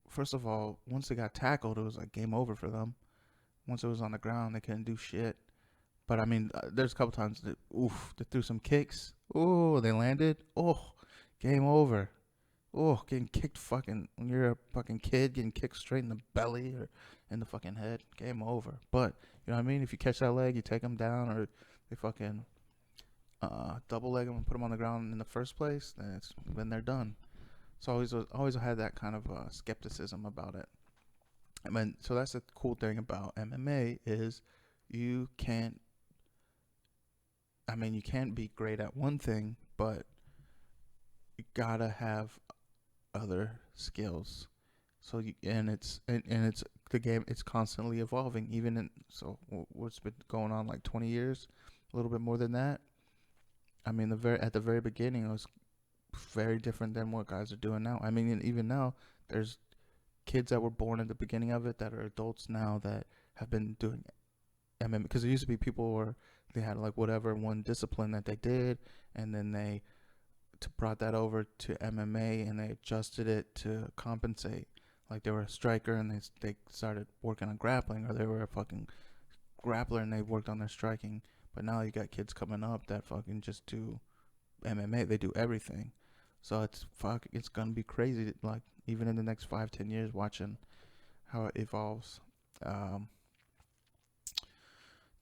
first of all, once they got tackled, it was like game over for them. Once it was on the ground, they couldn't do shit. But I mean, there's a couple times that, they threw some kicks. Oh, they landed. Oh, game over. Oh, getting kicked fucking, when you're a fucking kid, getting kicked straight in the belly or in the fucking head, game over. But, you know what I mean? If you catch that leg, you take them down, or they fucking double leg them and put them on the ground in the first place, then they're done. So I always had that kind of skepticism about it. I mean, so that's the cool thing about MMA is you can't be great at one thing, but you gotta have other skills. So it's the game. It's constantly evolving. So what's been going on, like 20 years, a little bit more than that. I mean, at the very beginning, it was very different than what guys are doing now. I mean, and even now, there's kids that were born at the beginning of it that are adults now that have been doing MMA, because there used to be people where they had like whatever one discipline that they did, and then they brought that over to MMA and they adjusted it to compensate. Like they were a striker and they started working on grappling, or they were a fucking grappler and they worked on their striking. But now you got kids coming up that fucking just do MMA. They do everything. So it's gonna be crazy. Like even in the next 5-10 years, watching how it evolves. Um,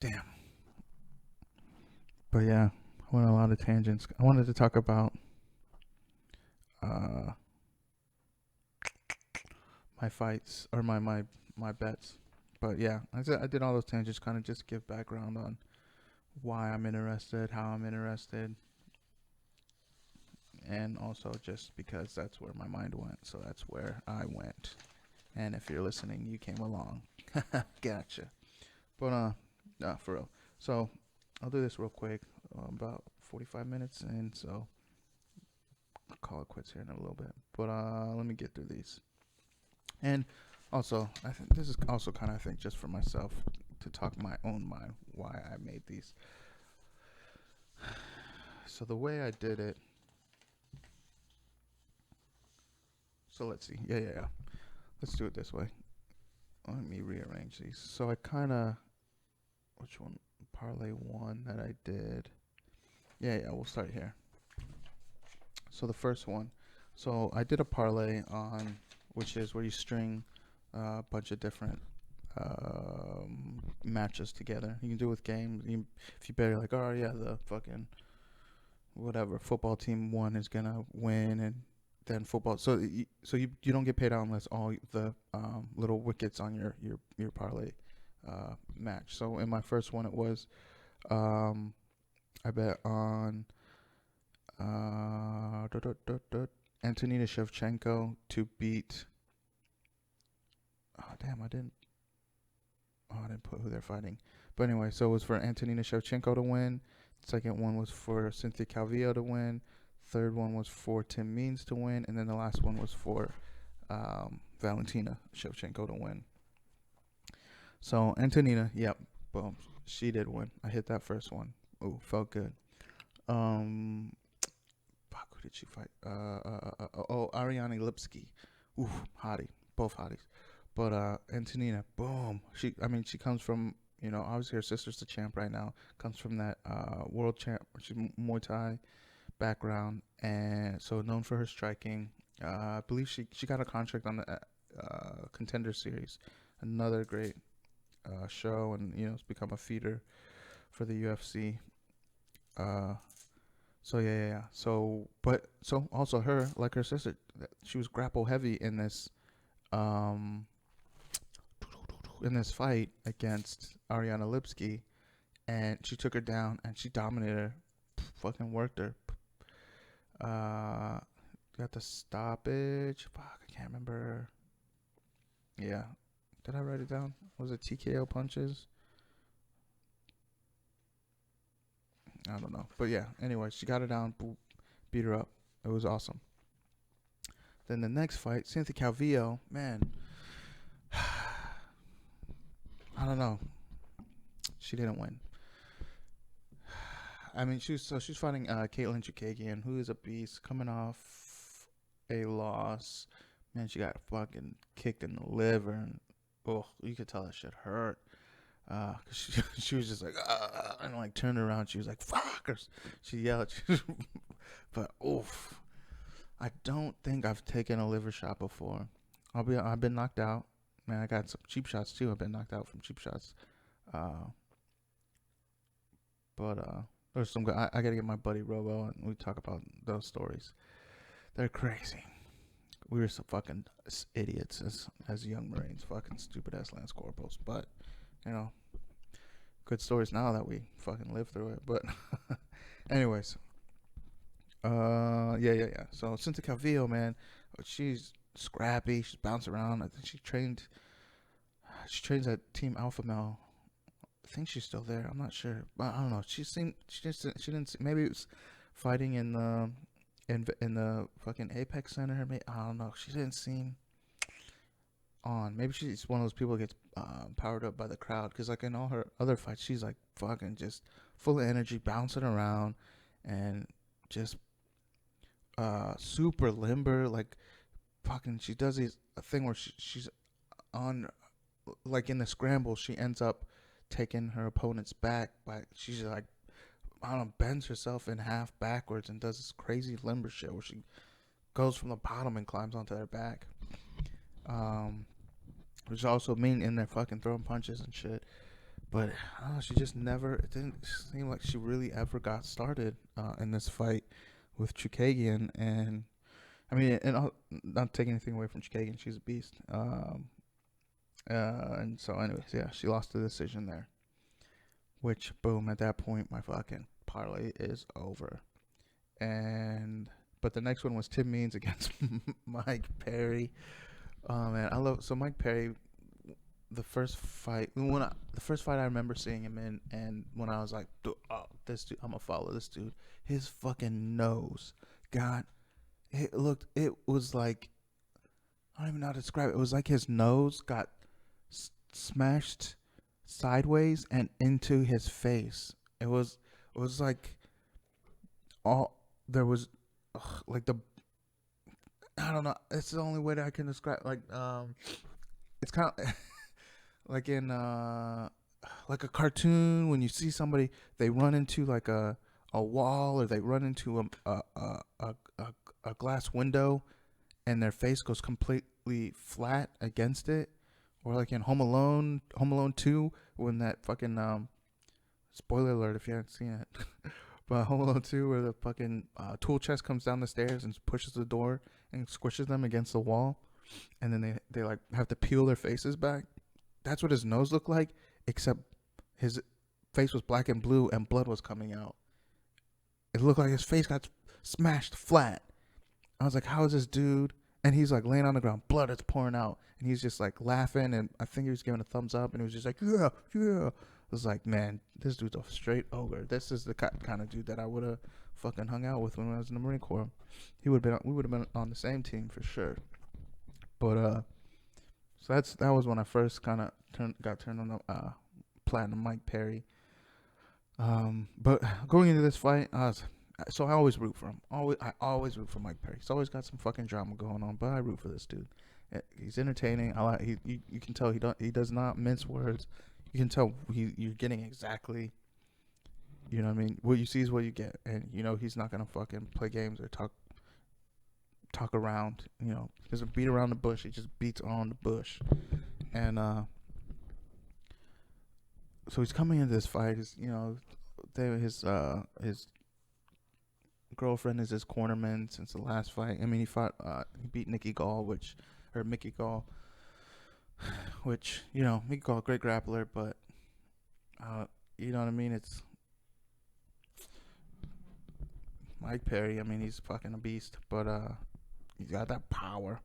Damn. But yeah, I went on a lot of tangents. I wanted to talk about uh, my fights or my bets. But yeah, I did all those tangents, kind of just to give background on why I'm interested, how I'm interested, and also just because that's where my mind went. So that's where I went. And if you're listening, you came along. Gotcha. But for real. So I'll do this real quick. About 45 minutes in, so I'll call it quits here in a little bit. But let me get through these. And also, I think this is also kind of, I think, just for myself to talk my own mind why I made these. So the way I did it. So let's see. Yeah. Let's do it this way. Let me rearrange these. So I kind of, which one? Parlay one that I did. Yeah, we'll start here. So the first one. So I did a parlay on, which is where you string a bunch of different matches together. You can do it with games. If you bet, like, oh yeah, the fucking whatever football team one is gonna win, and then football. So you don't get paid out unless all the little wickets on your parlay match. So in my first one, it was I bet on Antonina Shevchenko to beat. Oh damn! I didn't put who they're fighting. But anyway, so it was for Antonina Shevchenko to win. Second one was for Cynthia Calvillo to win. Third one was for Tim Means to win, and then the last one was for Valentina Shevchenko to win. So Antonina, yep, boom, she did win. I hit that first one. Ooh, felt good. Fuck, who did she fight? Ariane Lipsky. Ooh, hottie, both hotties. But Antonina, boom. She comes from, obviously her sister's the champ right now. Comes from that world champ, she's Muay Thai background, and so known for her striking. I believe she got a contract on the Contender Series, another great show, and it's become a feeder for the UFC. So yeah. So also her, like her sister, she was grapple heavy in this fight against Ariana Lipsky, and she took her down and she dominated her, fucking worked her. Got the stoppage. Fuck, I can't remember. Yeah, did I write it down? Was it TKO punches? I don't know, but yeah. Anyway, she got her down, beat her up. It was awesome. Then the next fight, Cynthia Calvillo, man. I don't know. She didn't win. I mean, she's fighting Caitlin Chukagian, who is a beast, coming off a loss. Man, she got fucking kicked in the liver, and you could tell that shit hurt. Cause she was just like, and like turned around, she was like, fuck, or she yelled, but I don't think I've taken a liver shot before. I've been knocked out. Man, I got some cheap shots too. I've been knocked out from cheap shots. But there's some. I gotta get my buddy Robo, and we talk about those stories. They're crazy. We were some fucking idiots as young Marines, fucking stupid ass Lance Corporals. But good stories now that we fucking lived through it. But anyways, yeah. So Cynthia Calvillo, man, she's scrappy. She's bouncing around. I think she trains at Team Alpha Male. I think she's still there. I'm not sure, but I don't know. She didn't. Maybe it was fighting in the fucking Apex Center. I don't know. She didn't seem. on. Maybe she's one of those people who gets powered up by the crowd. Because like in all her other fights, she's like fucking just full of energy, bouncing around, and just super limber. Like fucking, she does these a thing where she's on like in the scramble, she ends up taking her opponent's back by she's like I don't know, bends herself in half backwards and does this crazy limber shit where she goes from the bottom and climbs onto their back. Um, which also mean in there fucking throwing punches and shit. But I don't know, she just never. It didn't seem like she really ever got started in this fight with Chukagian. And I mean, and I'll not take anything away from Chukagian, she's a beast. And so, anyways, yeah, she lost the decision there. Which, boom, at that point, my fucking parlay is over. And but the next one was Tim Means against Mike Perry. Oh man, I love so Mike Perry. The first fight I remember seeing him in, and when I was like, oh, this dude, I'm gonna follow this dude. His fucking nose got it was like I don't even know how to describe it. It was like his nose got smashed sideways and into his face. It was like all there was like the I don't know. It's the only way that I can describe. Like it's kind of like in like a cartoon when you see somebody they run into like a wall or they run into a glass window and their face goes completely flat against it, or like in Home Alone 2 when that fucking spoiler alert if you haven't seen it. But Home Alone 2 where the fucking tool chest comes down the stairs and pushes the door and squishes them against the wall, and then they like have to peel their faces back. That's what his nose looked like, except his face was black and blue and blood was coming out. It looked like his face got smashed flat. I was like, how is this dude? And he's like laying on the ground, blood is pouring out, and he's just like laughing, and I think he was giving a thumbs up, and he was just like, yeah, yeah. I was like, man, this dude's a straight ogre. This is the kind of dude that I would have fucking hung out with when I was in the Marine Corps. We would have been on the same team for sure. But so that was when I first kind of got turned on the platinum Mike Perry. But going into this fight, so I always root for him. I always root for Mike Perry. He's always got some fucking drama going on, but I root for this dude. He's entertaining. You can tell he does not mince words. You can tell you're getting exactly, you know what I mean? What you see is what you get. And, you know, he's not going to fucking play games or talk around, you know. He doesn't beat around the bush. He just beats on the bush. And, so he's coming into this fight. His girlfriend is his cornerman since the last fight. I mean, he beat Mickey Gall, which, you know, Mickey Gall, great grappler, but, you know what I mean? It's Mike Perry. I mean, he's fucking a beast, but, he's got that power.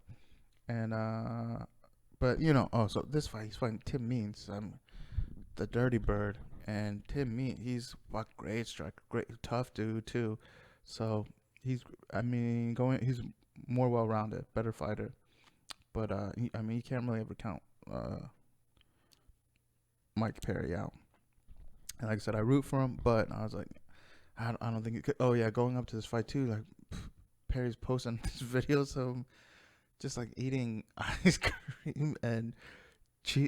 And, but, you know, so this fight, he's fighting Tim Means, the Dirty Bird. And Tim Means, he's a great striker, great, tough dude, too. So, he's more well-rounded, better fighter. But, you can't really ever count Mike Perry out. And like I said, I root for him, but I was like, I don't think it could. Oh, yeah, going up to this fight, too, like, Perry's posting this videos of him just, like, eating ice cream and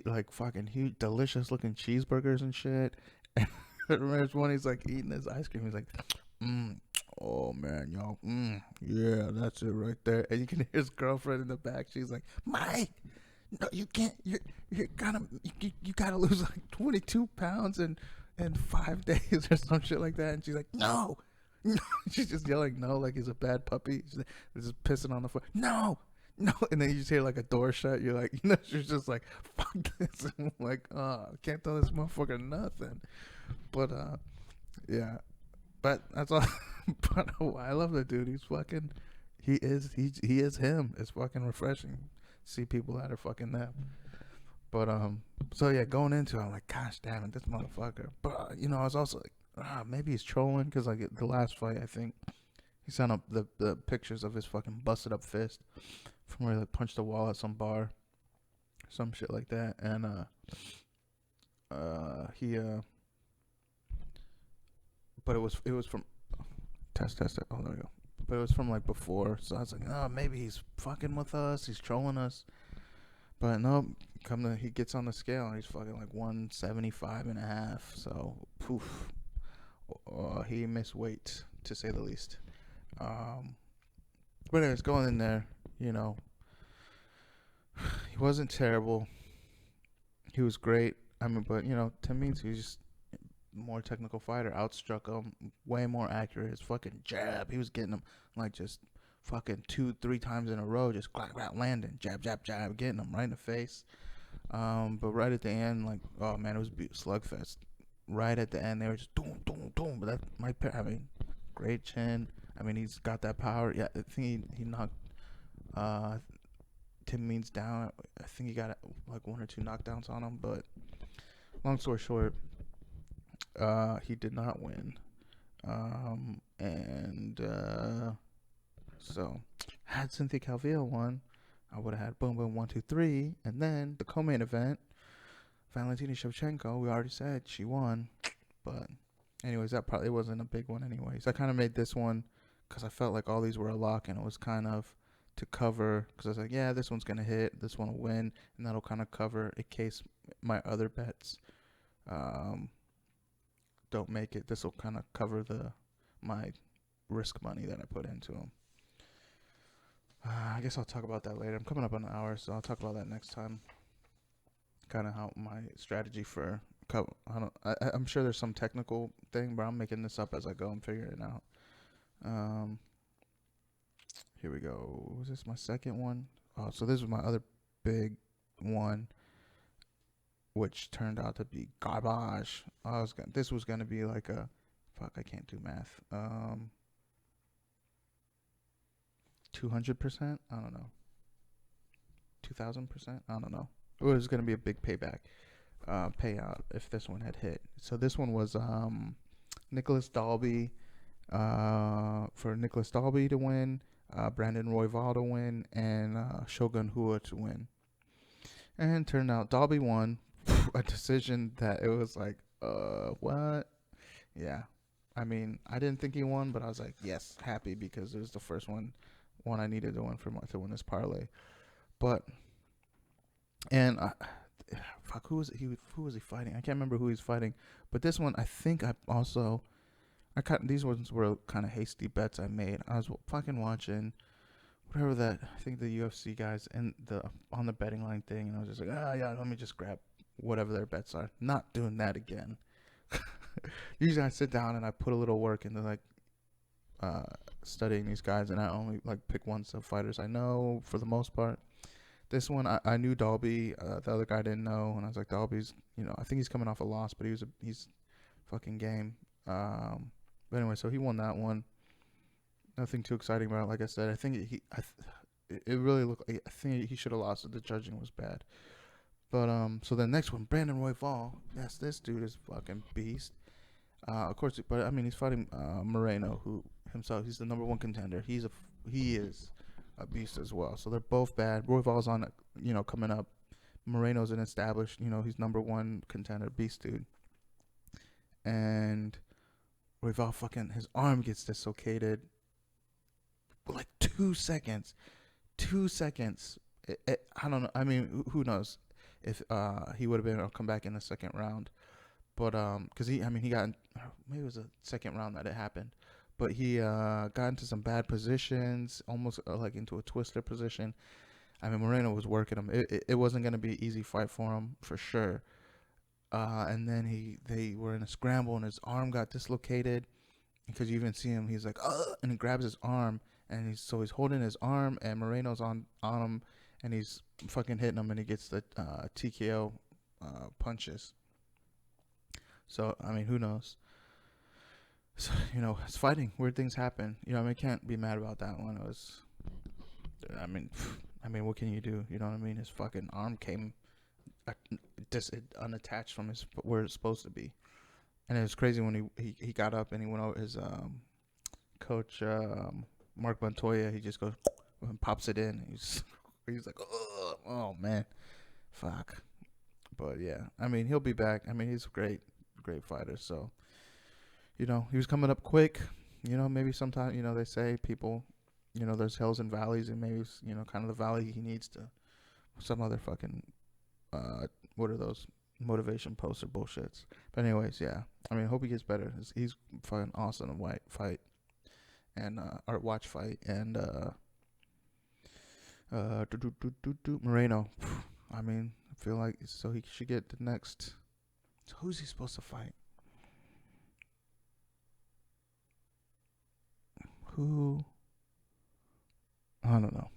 like, fucking huge, delicious-looking cheeseburgers and shit. And there's one, he's, like, eating his ice cream. He's like, oh, man, y'all, yeah, that's it right there. And you can hear his girlfriend in the back. She's like, Mike, no, you can't. You gotta lose like 22 pounds in 5 days or some shit like that. And she's like, no. She's just yelling no like he's a bad puppy. She's just pissing on the floor. No. And then you just hear like a door shut. You're like, she's just like, fuck this. And I'm like, I can't tell this motherfucker nothing. But yeah. But that's all. But I love that dude. He's fucking. He is him. It's fucking refreshing. See people that are fucking them. But so yeah, going into it, I'm like, gosh damn it, this motherfucker. But you know, I was also like, maybe he's trolling because like the last fight, I think he sent up the pictures of his fucking busted up fist from where he like punched a wall at some bar. some shit like that. And he but it was from test it. Oh, there we go. But it was from like before, so I was like, oh, maybe he's fucking with us, he's trolling us. But no, he gets on the scale and he's fucking like 175 and a half. So poof, he missed weight to say the least. Um, but anyways, going in there, you know, he wasn't terrible. He was great. I mean, but Tim Means, he's just more technical fighter. Outstruck him, way more accurate. His fucking jab, he was getting him like just fucking 2-3 times in a row, just clack clack landing, jab jab jab, getting him right in the face. But right at the end, like, oh man, it was a slugfest. Right at the end, they were just boom boom boom. But that I mean, great chin. I mean, he's got that power. Yeah, I think he knocked Tim Means down. I think he got like 1 or 2 knockdowns on him. But long story short, he did not win. And so had Cynthia Calvillo won, I would have had boom boom 1 2 3, and then the co-main event, Valentina Shevchenko. We already said she won, but anyways, that probably wasn't a big one. Anyways, I kind of made this one because I felt like all these were a lock, and it was kind of to cover, because I was like, yeah, this one's gonna hit, this one will win, and that'll kind of cover in case my other bets don't make it. This will kind of cover my risk money that I put into them. I guess I'll talk about that later. I'm coming up on an hour, so I'll talk about that next time. Kind of how my strategy for I'm sure there's some technical thing, but I'm making this up as I go and figuring it out. Here we go. Was this my second one? Oh, so this was my other big one, which turned out to be garbage. This was gonna be like a fuck. I can't do math. 200%. I don't know. 2,000%. I don't know. It was gonna be a big payout if this one had hit. So this one was Nicholas Dalby. For Nicholas Dalby to win, Brandon Royval to win, and Shogun Hua to win. And turned out Dalby won. A decision that it was like, what? Yeah. I mean, I didn't think he won, but I was like, yes, happy, because it was the first one I needed to win to win this parlay. But fuck, who was he fighting? I can't remember who he was fighting. But this one, I think these ones were kind of hasty bets I made. I was fucking watching whatever that, I think the UFC guys and on the betting line thing, and I was just like, yeah, let me just grab whatever their bets are. Not doing that again. Usually I sit down and I put a little work into like studying these guys, and I only like pick one sub fighters I know for the most part. This one I knew Dalby, the other guy didn't know, and I was like, Dalby's, I think he's coming off a loss, but he's fucking game. But anyway, so he won that one. Nothing too exciting about it. Like I said, I think it really looked like, I think he should have lost it. The judging was bad. But so the next one, Brandon Royval. Yes, this dude is fucking beast. Of course, but I mean, he's fighting Moreno, who himself, he's the number 1 contender. He is a beast as well. So they're both bad. Royval's on, coming up. Moreno's an established, he's number 1 contender, beast dude. And Royval fucking, his arm gets dislocated. Like 2 seconds. 2 seconds. I don't know. I mean, who knows if he would have been able to come back in the second round. But because he got, maybe it was the second round that it happened. But he got into some bad positions, almost like into a twister position. I mean, Moreno was working him. It wasn't going to be an easy fight for him, for sure. And then they were in a scramble, and his arm got dislocated. Because you even see him, he's like, and he grabs his arm, and he's holding his arm, and Moreno's on him, and he's fucking hitting him, and he gets the TKO punches. So I mean, who knows? So, it's fighting. Weird things happen. I can't be mad about that one. It was, I mean, what can you do? You know what I mean? His fucking arm came unattached from where it's supposed to be. And it was crazy when he got up and he went over his coach, Mark Montoya. He just goes and pops it in. He's like, oh man, Fuck. But yeah, I mean, he'll be back. I mean, he's a great fighter. So, he was coming up quick. Maybe sometime, they say people, there's hills and valleys, and maybe, kind of the valley he needs to some other fucking, what are those motivation poster bullshits. But anyways, yeah. I mean, hope he gets better. He's fucking awesome in white fight and, or watch fight and, Moreno. I mean, I feel like so he should get the next. So who's he supposed to fight? Who? I don't know.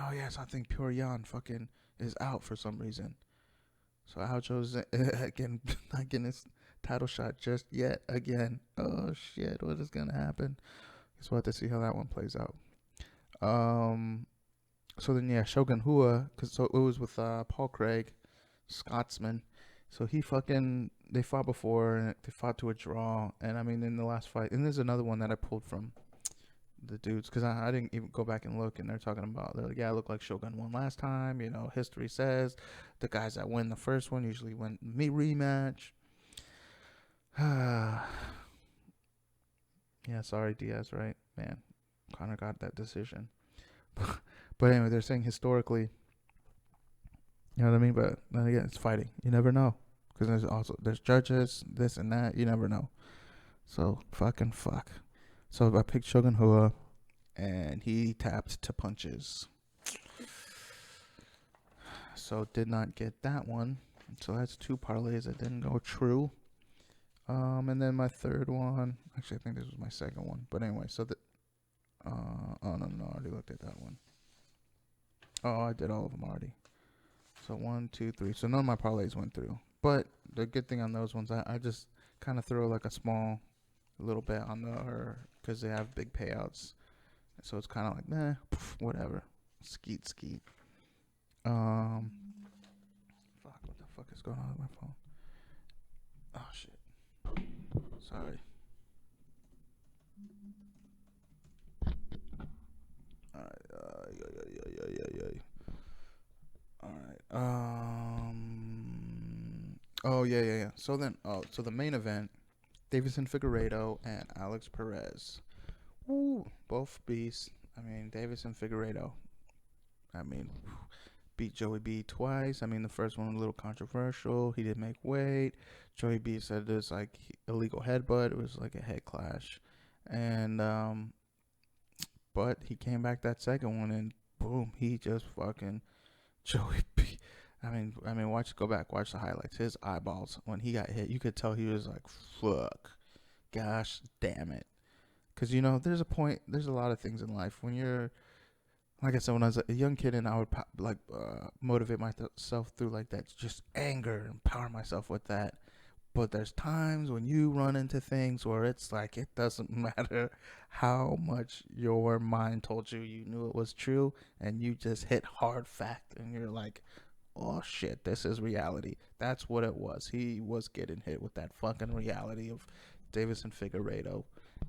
Oh yes, I think Pure Yan fucking is out for some reason. So Aljo's again not getting his title shot just yet again. Oh shit, what is gonna happen? Guess we'll have to see how that one plays out. Um. So then yeah, Shogun Hua, cause so it was with Paul Craig, Scotsman. So they fought before and they fought to a draw. And I mean in the last fight, and there's another one that I pulled from the dudes because I didn't even go back and look, and they're like, yeah, it looked like Shogun won last time. History says the guys that win the first one usually win me rematch. Yeah, sorry Diaz, right? Man, Connor got that decision. But anyway, they're saying historically, you know what I mean? But then again, it's fighting. You never know. Because there's judges, this and that. You never know. So, fucking fuck. So I picked Shogun Hua, and he tapped to punches. So did not get that one. So that's 2 parlays that didn't go true. And then my third one, actually I think this was my second one. But anyway, so oh no, I already looked at that one. Oh, I did all of them already. So 1, 2, 3. So none of my parlays went through. But the good thing on those ones, I just kind of throw like a small little bet on because they have big payouts. So it's kind of like, nah, whatever. Skeet. Fuck, what the fuck is going on with my phone? Oh, shit. Sorry. Alright, yeah. Alright, oh, yeah. So the main event, Davison Figueiredo and Alex Perez. Woo, both beasts. I mean, Davison Figueiredo, beat Joey B twice. I mean, the first one was a little controversial. He didn't make weight. Joey B said there's like illegal headbutt. It was like a head clash. And, but he came back that second one and boom, he just fucking Joey B. Go back, watch the highlights. His eyeballs, when he got hit, you could tell he was like, fuck, gosh damn it. Because, there's a lot of things in life when you're, like I said, when I was a young kid and I would motivate myself through like that, just anger and power myself with that. But there's times when you run into things where it's like it doesn't matter how much your mind told you knew it was true, and you just hit hard fact, and you're like, oh shit, this is reality. That's what it was. He was getting hit with that fucking reality of Davison Figueiredo,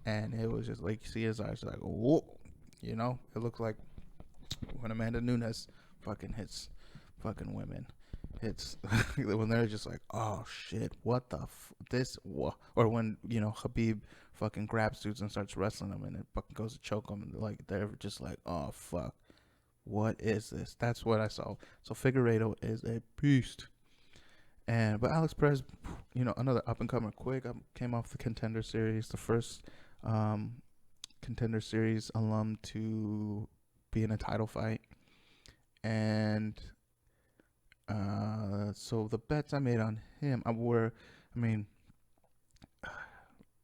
and it was just like, you see his eyes like, whoa, it looked like when Amanda Nunes fucking hits fucking women. It's when they're just like, oh shit, what the or when Khabib fucking grabs dudes and starts wrestling them and it fucking goes to choke them, and like they're just like, oh fuck, what is this? That's what I saw. So Figueiredo is a beast, but Alex Perez, another up and comer, quick. Came off the Contender Series, the first Contender Series alum to be in a title fight, and so the bets I made on him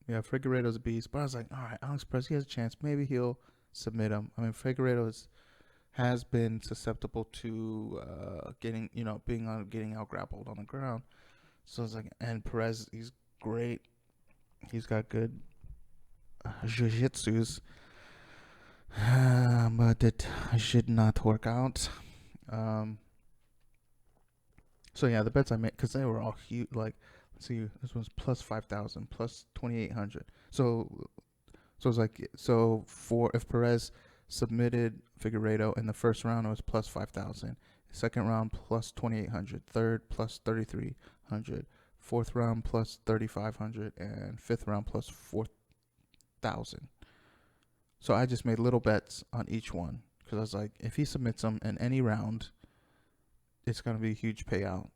yeah, Figueiredo's a beast, but I was like, all right, Alex Perez, he has a chance. Maybe he'll submit him. I mean, Figueiredo has been susceptible to getting out grappled on the ground. So it's like, and Perez, he's great. He's got good jiu-jitsus, but it should not work out. So yeah, the bets I made, because they were all huge. Like, let's see, this one's plus 5,000, plus 2,800. So it's like, for if Perez submitted Figueiredo in the first round, it was plus 5,000. Second round plus 2,800. Third plus 3,300. Fourth round plus 3,500, and fifth round plus 4,000. So I just made little bets on each one because I was like, if he submits them in any round, it's gonna be a huge payout.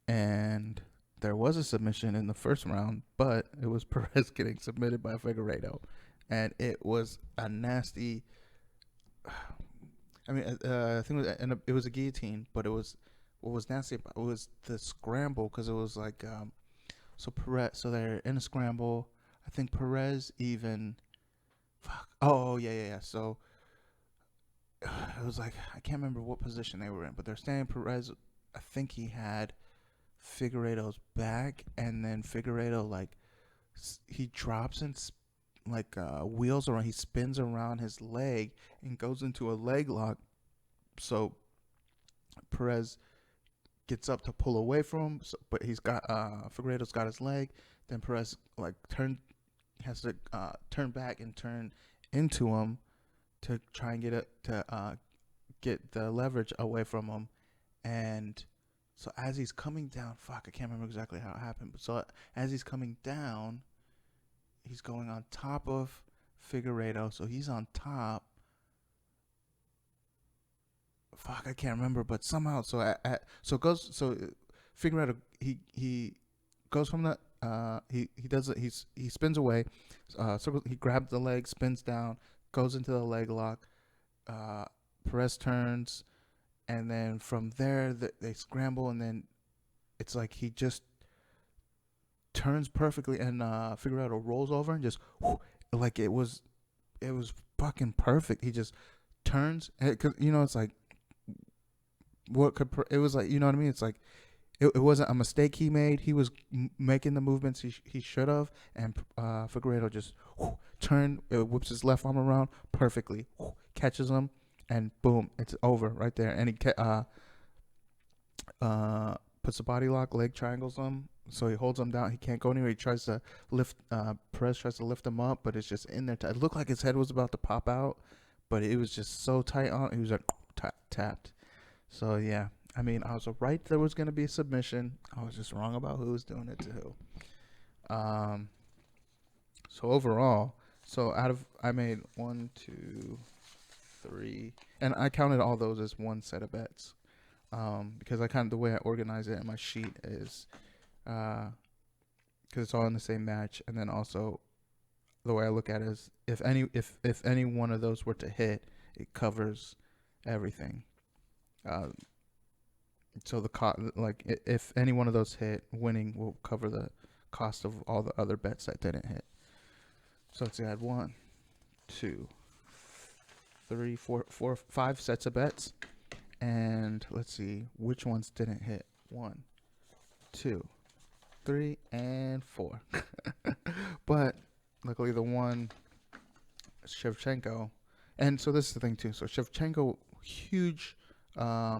And there was a submission in the first round, but it was Perez getting submitted by Figueiredo, and it was a nasty. I mean, I think it was a guillotine, but it was what was nasty about it was the scramble because it was like so Perez. So they're in a scramble. I think Perez even. Fuck. Oh yeah. So it was like I can't remember what position they were in, but they're standing Perez. I think he had Figueiredo's back, and then Figueiredo like he drops and like wheels around. He spins around his leg and goes into a leg lock. So Perez gets up to pull away from him, but he's got Figueiredo's got his leg. Then Perez like has to turn back and turn into him to try and get the leverage away from him. And so as he's coming down, I can't remember exactly how it happened. But so as he's coming down, he's going on top of Figueiredo. So he's on top. I can't remember. But somehow, so it goes. So Figueiredo, he goes from the he does it. He spins away. So he grabs the leg, spins down, goes into the leg lock. Perez turns. And then from there, they scramble, and then it's like he just turns perfectly, and Figueiredo rolls over and just like it was fucking perfect. He just turns, cause it's like what could it was like what I mean? It's like it wasn't a mistake he made. He was making the movements he should have, and Figueiredo just turned, whips his left arm around perfectly, catches him. And boom, it's over right there. And he puts a body lock, leg triangles him, so he holds him down. He can't go anywhere. He tries to lift. Perez tries to lift him up, but it's just in there. It looked like his head was about to pop out, but it was just so tight on. He was like tapped. So yeah, I mean, I was right. There was gonna be a submission. I was just wrong about who was doing it to who. So overall, I made 1, 2, 3, and I counted all those as one set of bets, because the way I organize it in my sheet is, because it's all in the same match, and then also the way I look at it is if any one of those were to hit, it covers everything. So if any one of those hit, winning will cover the cost of all the other bets that didn't hit. So let's add 1, 2, 3, 4, 5 sets of bets, and let's see which ones didn't hit. 1, 2, 3, and 4. But luckily the one Shevchenko, and so this is the thing too. So Shevchenko, huge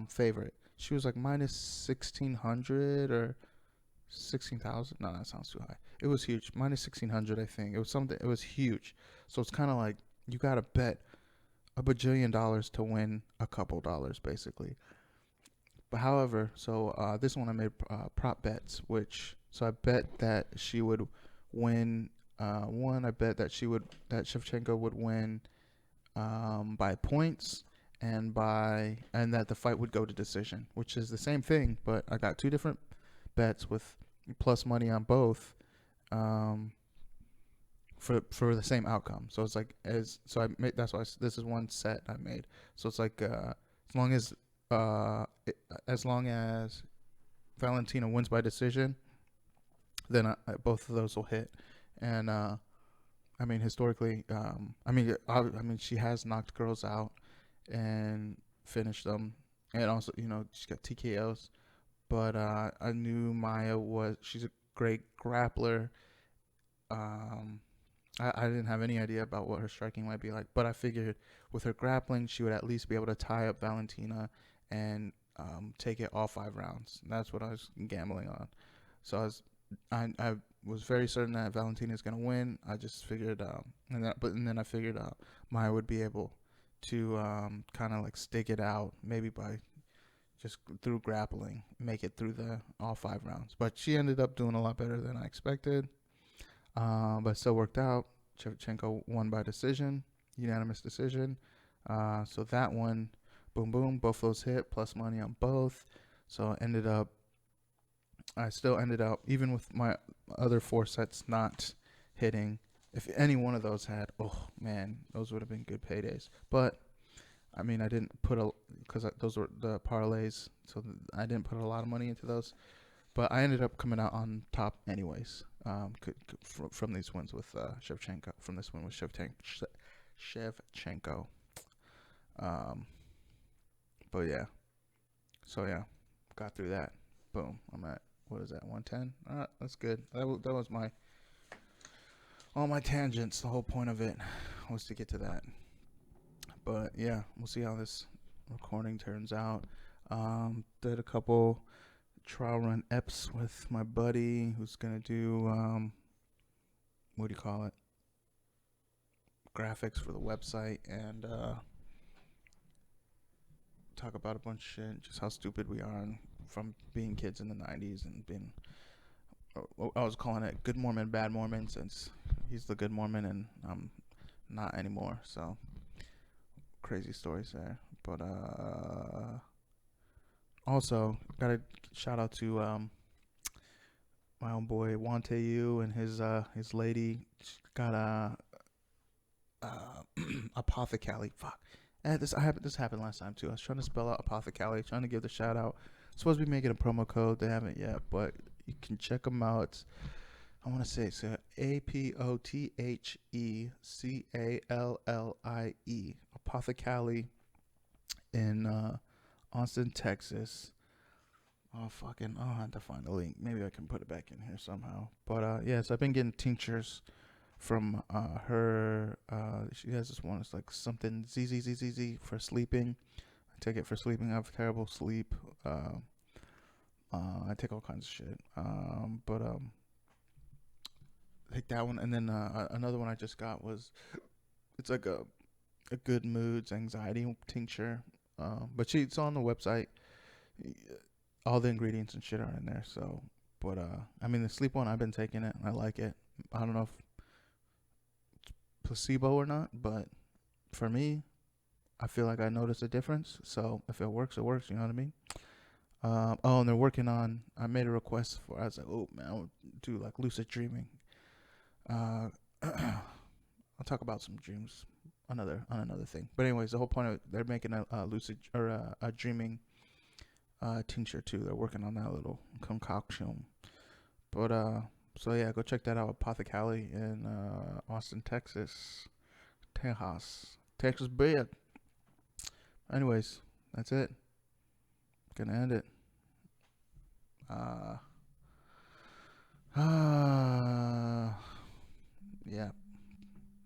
favorite. She was like minus 1,600 or 16,000. No, that sounds too high. It was huge, minus 1,600, I think. It was something. It was huge. So it's kind of like you gotta bet $1 bajillion to win a couple dollars, basically. But however, so this one I made prop bets, so I bet that she would win. I bet that that Shevchenko would win by points, and that the fight would go to decision, which is the same thing, but I got 2 different bets with plus money on both. For the same outcome. So it's like that's why this is one set I made. So it's like as long as Valentina wins by decision, then both of those will hit. And I mean historically, she has knocked girls out and finished them, and also she's got TKOs. But I knew she's a great grappler. I didn't have any idea about what her striking might be like, but I figured with her grappling, she would at least be able to tie up Valentina and take it all 5 rounds. That's what I was gambling on. So I was very certain that Valentina is going to win. I just figured, and then I figured Maya would be able to kind of like stick it out, maybe by just through grappling, make it through the all 5 rounds. But she ended up doing a lot better than I expected. But still worked out. Shevchenko won by decision, unanimous decision. So that one, boom, boom, both those hit, plus money on both. So I still ended up, even with my other 4 sets not hitting, if any one of those had, oh man, those would have been good paydays. But I mean, I didn't put because those were the parlays, so I didn't put a lot of money into those. But I ended up coming out on top anyways. From these wins with Shevchenko, from this win with Shevchenko. But yeah, so yeah, got through that. Boom, I'm at, what is that, 110? All right, that's good. That was all my tangents. The whole point of it was to get to that. But yeah, we'll see how this recording turns out. Did a couple trial run eps with my buddy who's gonna do what do you call it? Graphics for the website, and talk about a bunch of shit, just how stupid we are from being kids in the 90s and being, I was calling it good Mormon, bad Mormon, since he's the good Mormon and I'm not anymore. So crazy stories there. But also gotta shout out to my own boy Wante Yu and his lady. Got a Apothecary. Fuck. And this happened last time too. I was trying to spell out Apothecary, trying to give the shout out. Supposed to be making a promo code. They haven't yet, but you can check them out. It's, I want to say it's Apothecallie. Apothecary in Austin, Texas. Oh fucking! I'll have to find the link. Maybe I can put it back in here somehow. But yeah, so I've been getting tinctures from her. She has this one. It's like something ZZZZZ for sleeping. I take it for sleeping. I have terrible sleep. I take all kinds of shit. But take that one, and then another one I just got was, it's like a good moods anxiety tincture. But it's on the website. All the ingredients and shit are in there. So, but I mean, the sleep one, I've been taking it and I like it. I don't know if it's placebo or not, but for me, I feel like I notice a difference. So if it works, it works. You know what I mean? And they're working on. I made a request for. I was like, oh man, I want to do like lucid dreaming. I'll talk about some dreams on another thing. But anyways, the whole point of they're making a lucid or a dreaming tincture too. They're working on that little concoction. But so yeah, go check that out. Apothecary in Austin, Texas. Texas big. Anyways, that's it. Gonna end it.